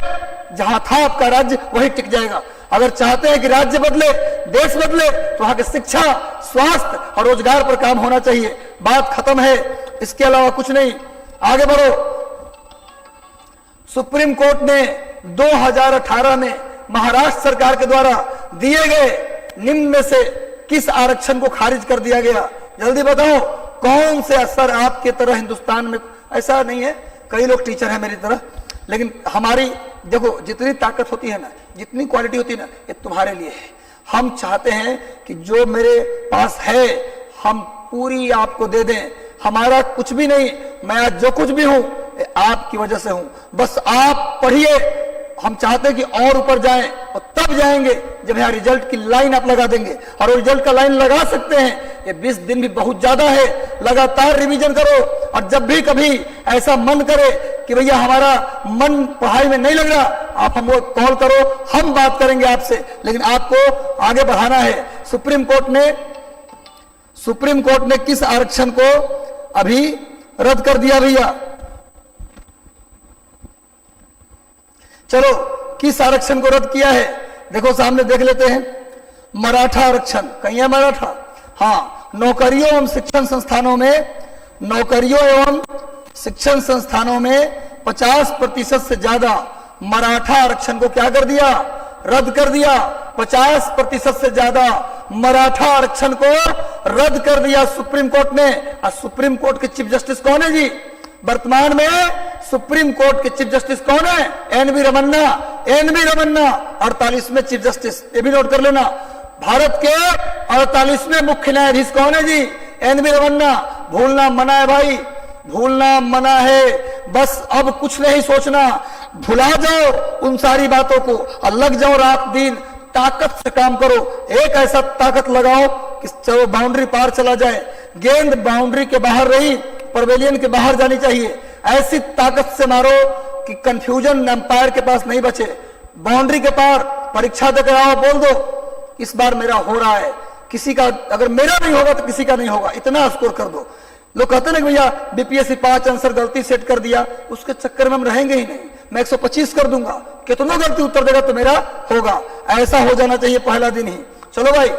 जहां था आपका राज्य वही टिक जाएगा। अगर चाहते हैं कि राज्य बदले, देश बदले, तो वहां की शिक्षा, स्वास्थ्य और रोजगार पर काम होना चाहिए। बात खत्म है, इसके अलावा कुछ नहीं। आगे बढ़ो। सुप्रीम कोर्ट ने 2018 में महाराष्ट्र सरकार के द्वारा दिए गए निम्न में से किस आरक्षण को खारिज कर दिया गया? जल्दी बताओ। कौन से असर आपके तरह हिंदुस्तान में, ऐसा नहीं है कई लोग टीचर हैं मेरी तरह, लेकिन हमारी देखो जितनी ताकत होती है ना, जितनी क्वालिटी होती है ना, ये तुम्हारे लिए है। हम चाहते हैं कि जो मेरे पास है हम पूरी आपको दे दें। हमारा कुछ भी नहीं, मैं आज जो कुछ भी हूं आपकी वजह से हूं। बस आप पढ़िए, हम चाहते हैं कि और ऊपर जाएं, और तब जाएंगे जब यहां रिजल्ट की लाइन आप लगा देंगे। और वो रिजल्ट का लाइन लगा सकते हैं, ये 20 दिन भी बहुत ज्यादा है। लगातार रिवीजन करो, और जब भी कभी ऐसा मन करे कि भैया हमारा मन पढ़ाई में नहीं लग रहा, आप हमको कॉल करो, हम बात करेंगे आपसे। लेकिन आपको आगे बढ़ाना है। सुप्रीम कोर्ट ने किस आरक्षण को अभी रद्द कर दिया भैया? चलो, किस आरक्षण को रद्द किया है देखो, सामने देख लेते हैं। मराठा आरक्षण। कहीं है मराठा? हाँ, नौकरियों एवं शिक्षण संस्थानों में 50% से ज्यादा मराठा आरक्षण को क्या कर दिया? रद्द कर दिया। 50% से ज्यादा मराठा आरक्षण को रद्द कर दिया सुप्रीम कोर्ट ने। और सुप्रीम कोर्ट के चीफ जस्टिस कौन है जी? वर्तमान में सुप्रीम कोर्ट के चीफ जस्टिस कौन है? एनवी रमन्ना। 48वें चीफ जस्टिस, ये भी नोट कर लेना। भारत के 48वें मुख्य न्यायाधीश कौन है जी? एनवी रमन्ना। भूलना मना है भाई, भूलना मना है। बस अब कुछ नहीं सोचना, भुला जाओ उन सारी बातों को और लग जाओ रात दिन, ताकत से काम करो। एक ऐसा ताकत लगाओ कि चलो बाउंड्री पार चला जाए। गेंद बाउंड्री के बाहर रही, पवेलियन के बाहर जानी चाहिए। ऐसी ताकत से मारो कि कंफ्यूजन अंपायर के पास नहीं बचे। बाउंड्री के पार परीक्षा देकर आओ, बोल दो इस बार मेरा हो रहा है, किसी का अगर मेरा नहीं होगा तो किसी का नहीं होगा, इतना स्कोर कर दो। लोग कहते ना कि भैया बीपीएससी 5 आंसर गलती सेट कर दिया, उसके चक्कर में हम रहेंगे ही नहीं। मैं 125 कर दूंगा, कितना गलती उत्तर देगा तो मेरा होगा। ऐसा हो जाना चाहिए पहला दिन ही। चलो भाई,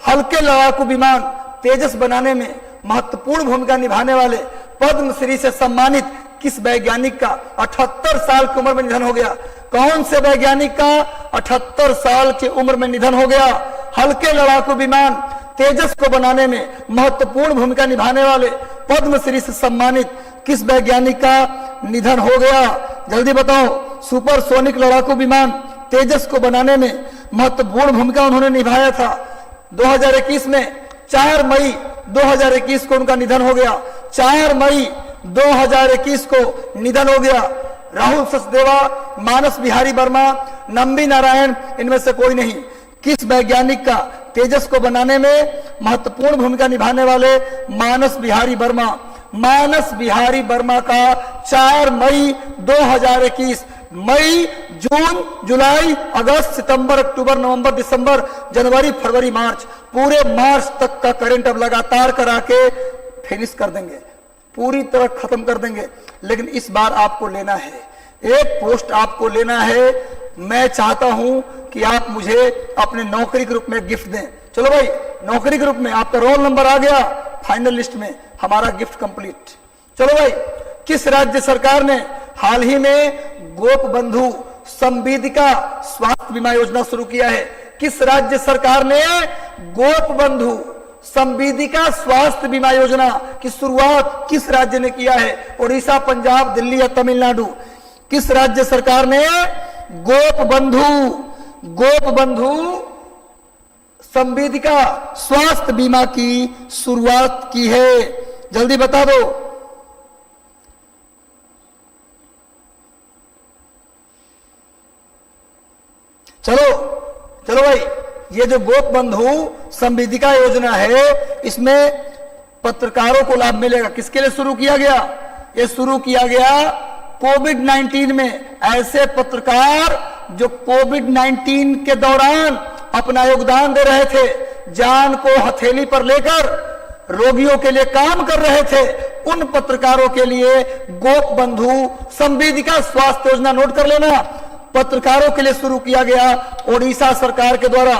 हल्के लड़ाकू विमान तेजस बनाने में महत्वपूर्ण भूमिका निभाने वाले पद्मश्री से सम्मानित किस वैज्ञानिक का 78 साल की उम्र में निधन हो गया? कौन से वैज्ञानिक का 78 साल की उम्र में निधन हो गया? हल्के लड़ाकू विमान तेजस को बनाने में महत्वपूर्ण भूमिका निभाने वाले पद्मश्री से सम्मानित किस वैज्ञानिक का निधन हो गया? जल्दी बताओ। सुपरसोनिक लड़ाकू विमान तेजस को बनाने में महत्वपूर्ण भूमिका उन्होंने निभाया था। 2021 में 4 मई 2021 को उनका निधन हो गया। 4 मई 2021 को निधन हो गया। राहुल सचदेवा, मानस बिहारी वर्मा, नंबी नारायण, इनमें से कोई नहीं। किस वैज्ञानिक का तेजस को बनाने में महत्वपूर्ण भूमिका निभाने वाले मानस बिहारी वर्मा का 4 मई 2021, मई, जून, जुलाई, अगस्त, सितंबर, अक्टूबर, नवंबर, दिसंबर, जनवरी, फरवरी, मार्च, पूरे मार्च तक का करंट अब लगातार करा के फिनिश कर देंगे, पूरी तरह खत्म कर देंगे। लेकिन इस बार आपको लेना है, एक पोस्ट आपको लेना है। मैं चाहता हूं कि आप मुझे अपने नौकरी के रूप में गिफ्ट दें। चलो भाई, नौकरी के रूप में आपका रोल नंबर आ गया फाइनल लिस्ट में, हमारा गिफ्ट कंप्लीट। चलो भाई, किस राज्य सरकार ने हाल ही में गोप बंधु संवेदिका स्वास्थ्य बीमा योजना शुरू किया है? किस राज्य सरकार ने गोप बंधु संवेदिका स्वास्थ्य बीमा योजना की शुरुआत किस राज्य ने किया है? उड़ीसा, पंजाब, दिल्ली या तमिलनाडु? किस राज्य सरकार ने गोप बंधु संवेदिका स्वास्थ्य बीमा की शुरुआत की है? जल्दी बता दो। चलो भाई, ये जो गोप बंधु संवेदिका योजना है, इसमें पत्रकारों को लाभ मिलेगा। किसके लिए शुरू किया गया? ये शुरू किया गया कोविड-19 में। ऐसे पत्रकार जो कोविड-19 के दौरान अपना योगदान दे रहे थे, जान को हथेली पर लेकर रोगियों के लिए काम कर रहे थे, उन पत्रकारों के लिए गोप बंधु संवेदिका स्वास्थ्य योजना, नोट कर लेना, पत्रकारों के लिए शुरू किया गया उड़ीसा सरकार के द्वारा।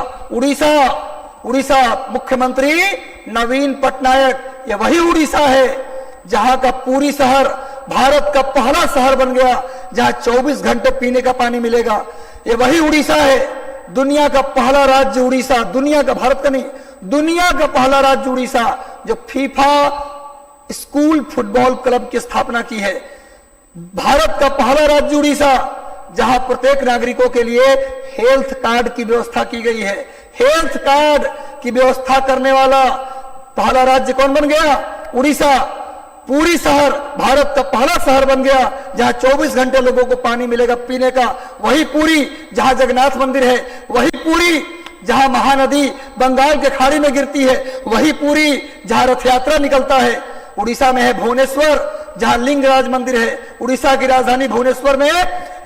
उड़ीसा मुख्यमंत्री नवीन पटनायक, ये वही उड़ीसा है जहां का पूरी शहर भारत का पहला शहर बन गया, जहां 24 घंटे पीने का पानी मिलेगा। ये वही उड़ीसा है, दुनिया का पहला राज्य उड़ीसा, दुनिया का, भारत का नहीं, दुनिया का पहला राज्य उड़ीसा जो फीफा स्कूल फुटबॉल क्लब की स्थापना की है। भारत का पहला राज्य उड़ीसा, जहां प्रत्येक नागरिकों के लिए हेल्थ कार्ड की व्यवस्था की गई है। हेल्थ कार्ड की व्यवस्था करने वाला पहला राज्य कौन बन गया? उड़ीसा। पूरी शहर भारत का पहला शहर बन गया जहां 24 घंटे लोगों को पानी मिलेगा पीने का। वही पूरी जहां जगन्नाथ मंदिर है, वही पूरी जहां महानदी बंगाल के खाड़ी में गिरती है, वही पूरी जहां रथ यात्रा निकलता है। उड़ीसा में है भुवनेश्वर जहां लिंगराज मंदिर है। उड़ीसा की राजधानी भुवनेश्वर में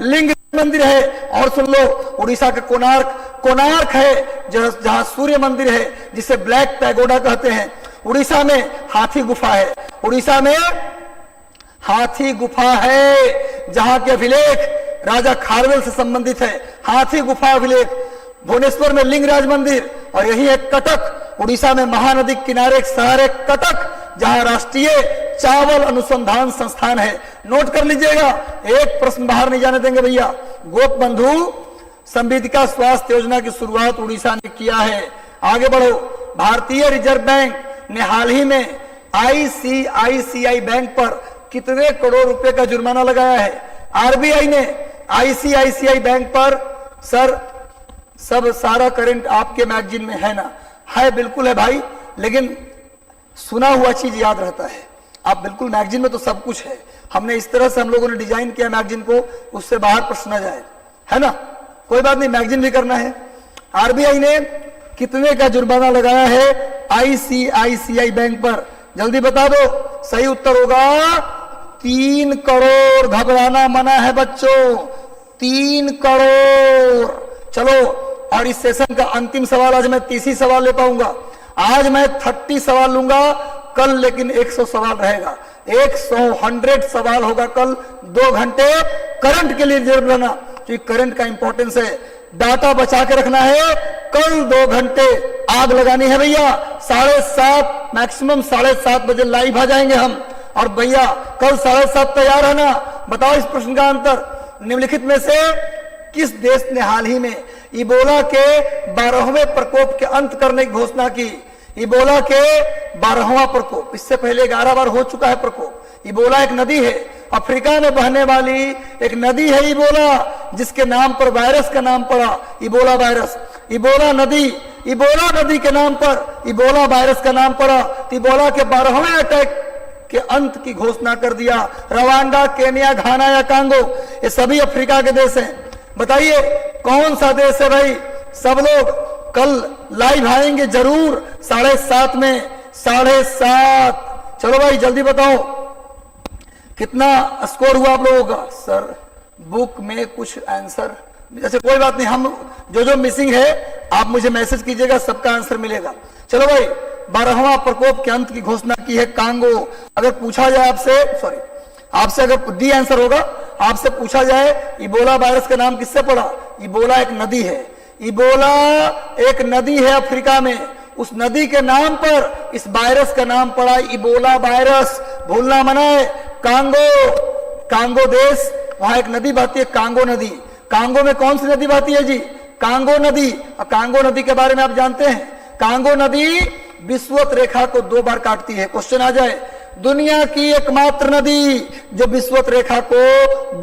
लिंग मंदिर है। और सुन लो, उड़ीसा के कोणार्क है जहां सूर्य मंदिर है जिसे ब्लैक पैगोडा कहते हैं। उड़ीसा में हाथी गुफा है। उड़ीसा में हाथी गुफा है जहां के अभिलेख राजा खारवेल से संबंधित है। हाथी गुफा अभिलेख। भुवनेश्वर में लिंगराज मंदिर। और यही है कटक। उड़ीसा में महानदी किनारे एक शहर है कटक जहां राष्ट्रीय चावल अनुसंधान संस्थान है। नोट कर लीजिएगा, एक प्रश्न बाहर नहीं जाने देंगे भैया। गोप बंधु संवेदिका स्वास्थ्य योजना की शुरुआत उड़ीसा ने किया है। आगे बढ़ो। भारतीय रिजर्व बैंक ने हाल ही में आईसीआईसीआई बैंक पर कितने करोड़ रुपए का जुर्माना लगाया है? आरबीआई ने आईसीआईसीआई बैंक पर सर सब सारा करंट आपके मैगजीन में है ना? है, बिल्कुल है भाई, लेकिन सुना हुआ चीज याद रहता है। आप बिल्कुल मैगजीन में तो सब कुछ है। हमने इस तरह से हम लोगों ने डिजाइन किया मैगजीन को, उससे बाहर प्रश्न न जाए, है ना? कोई बात नहीं, मैगजीन भी करना है। आरबीआई ने कितने का जुर्माना लगाया है आईसीआईसीआई बैंक पर? जल्दी बता दो। सही उत्तर होगा 3 करोड़। घबराना मना है बच्चों, 3 करोड़। चलो, और इस सेशन का अंतिम सवाल आज मैं 30 सवाल ले पाऊंगा। आज मैं 30 सवाल लूंगा, कल लेकिन 100 सवाल रहेगा। 100 सवाल होगा कल। 2 घंटे करंट के लिए रिजर्व रहना, क्योंकि करंट का इंपॉर्टेंस है। डाटा बचा के रखना है। कल 2 घंटे आग लगानी है भैया। 7:30 मैक्सिमम 7:30 बजे लाइव आ जाएंगे हम। और भैया कल 7:30 तैयार है ना? बताओ इस प्रश्न का आंसर। निम्नलिखित में से किस देश ने हाल ही में इबोला के 12वें प्रकोप के अंत करने की घोषणा की? इबोला के 12वां प्रकोप। इससे पहले 11 बार हो चुका है प्रकोप। इबोला एक नदी है, अफ्रीका में बहने वाली एक नदी है इबोला, जिसके नाम पर वायरस का नाम पड़ा इबोला वायरस। इबोला नदी के नाम पर इबोला वायरस का नाम पड़ा। इबोला के 12वें अटैक के अंत की घोषणा कर दिया। रवांडा, केनिया, घाना या कांगो, ये सभी अफ्रीका के देश हैं। बताइए कौन सा देश है भाई? सब लोग कल लाइव आएंगे जरूर 7:30 में। 7:30। चलो भाई जल्दी बताओ कितना स्कोर हुआ आप लोगों का? सर बुक में कुछ आंसर, अच्छा कोई बात नहीं, हम जो मिसिंग है आप मुझे मैसेज कीजिएगा, सबका आंसर मिलेगा। चलो भाई, 12वां प्रकोप के अंत की घोषणा की है कांगो। अगर पूछा जाए आपसे अगर डी आंसर होगा, आपसे पूछा जाए इबोला वायरस का नाम किससे पड़ा? इबोला एक नदी है। इबोला एक नदी है अफ्रीका में, उस नदी के नाम पर इस वायरस का नाम पड़ा इबोला वायरस। भूलना मना है। कांगो देश, वहां एक नदी बहती है कांगो नदी। कांगो में कौन सी नदी बहती है जी? कांगो नदी। और कांगो नदी के बारे में आप जानते हैं, कांगो नदी विषुवत रेखा को 2 बार काटती है। क्वेश्चन आ जाए, दुनिया की एकमात्र नदी जो विषुवत रेखा को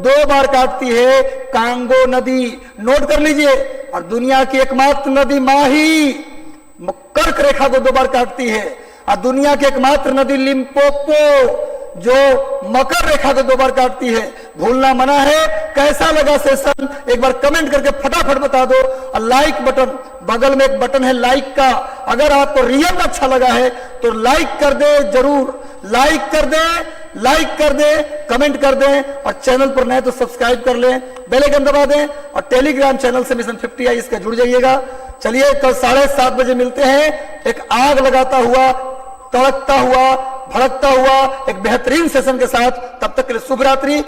2 बार काटती है कांगो नदी। नोट कर लीजिए। और दुनिया की एकमात्र नदी माही कर्क रेखा को 2 बार काटती है। और दुनिया की एकमात्र नदी लिम्पोपो जो मकर रेखा को 2 बार काटती है। भूलना मना है। कैसा लगा सेशन एक बार कमेंट करके फटाफट बता दो। और लाइक बटन, बगल में एक बटन है लाइक का, अगर आपको रियल अच्छा लगा है तो लाइक कर दे, जरूर लाइक कर दे, कमेंट कर दें। और चैनल पर नए तो सब्सक्राइब कर लें, बेल आइकन दबा दें। और टेलीग्राम चैनल से मिशन 50 आई इसका जुड़ जाइएगा। चलिए कल 7:30 बजे मिलते हैं, एक आग लगाता हुआ, तड़कता हुआ, भड़कता हुआ एक बेहतरीन सेशन के साथ। तब तक के लिए शुभ रात्रि।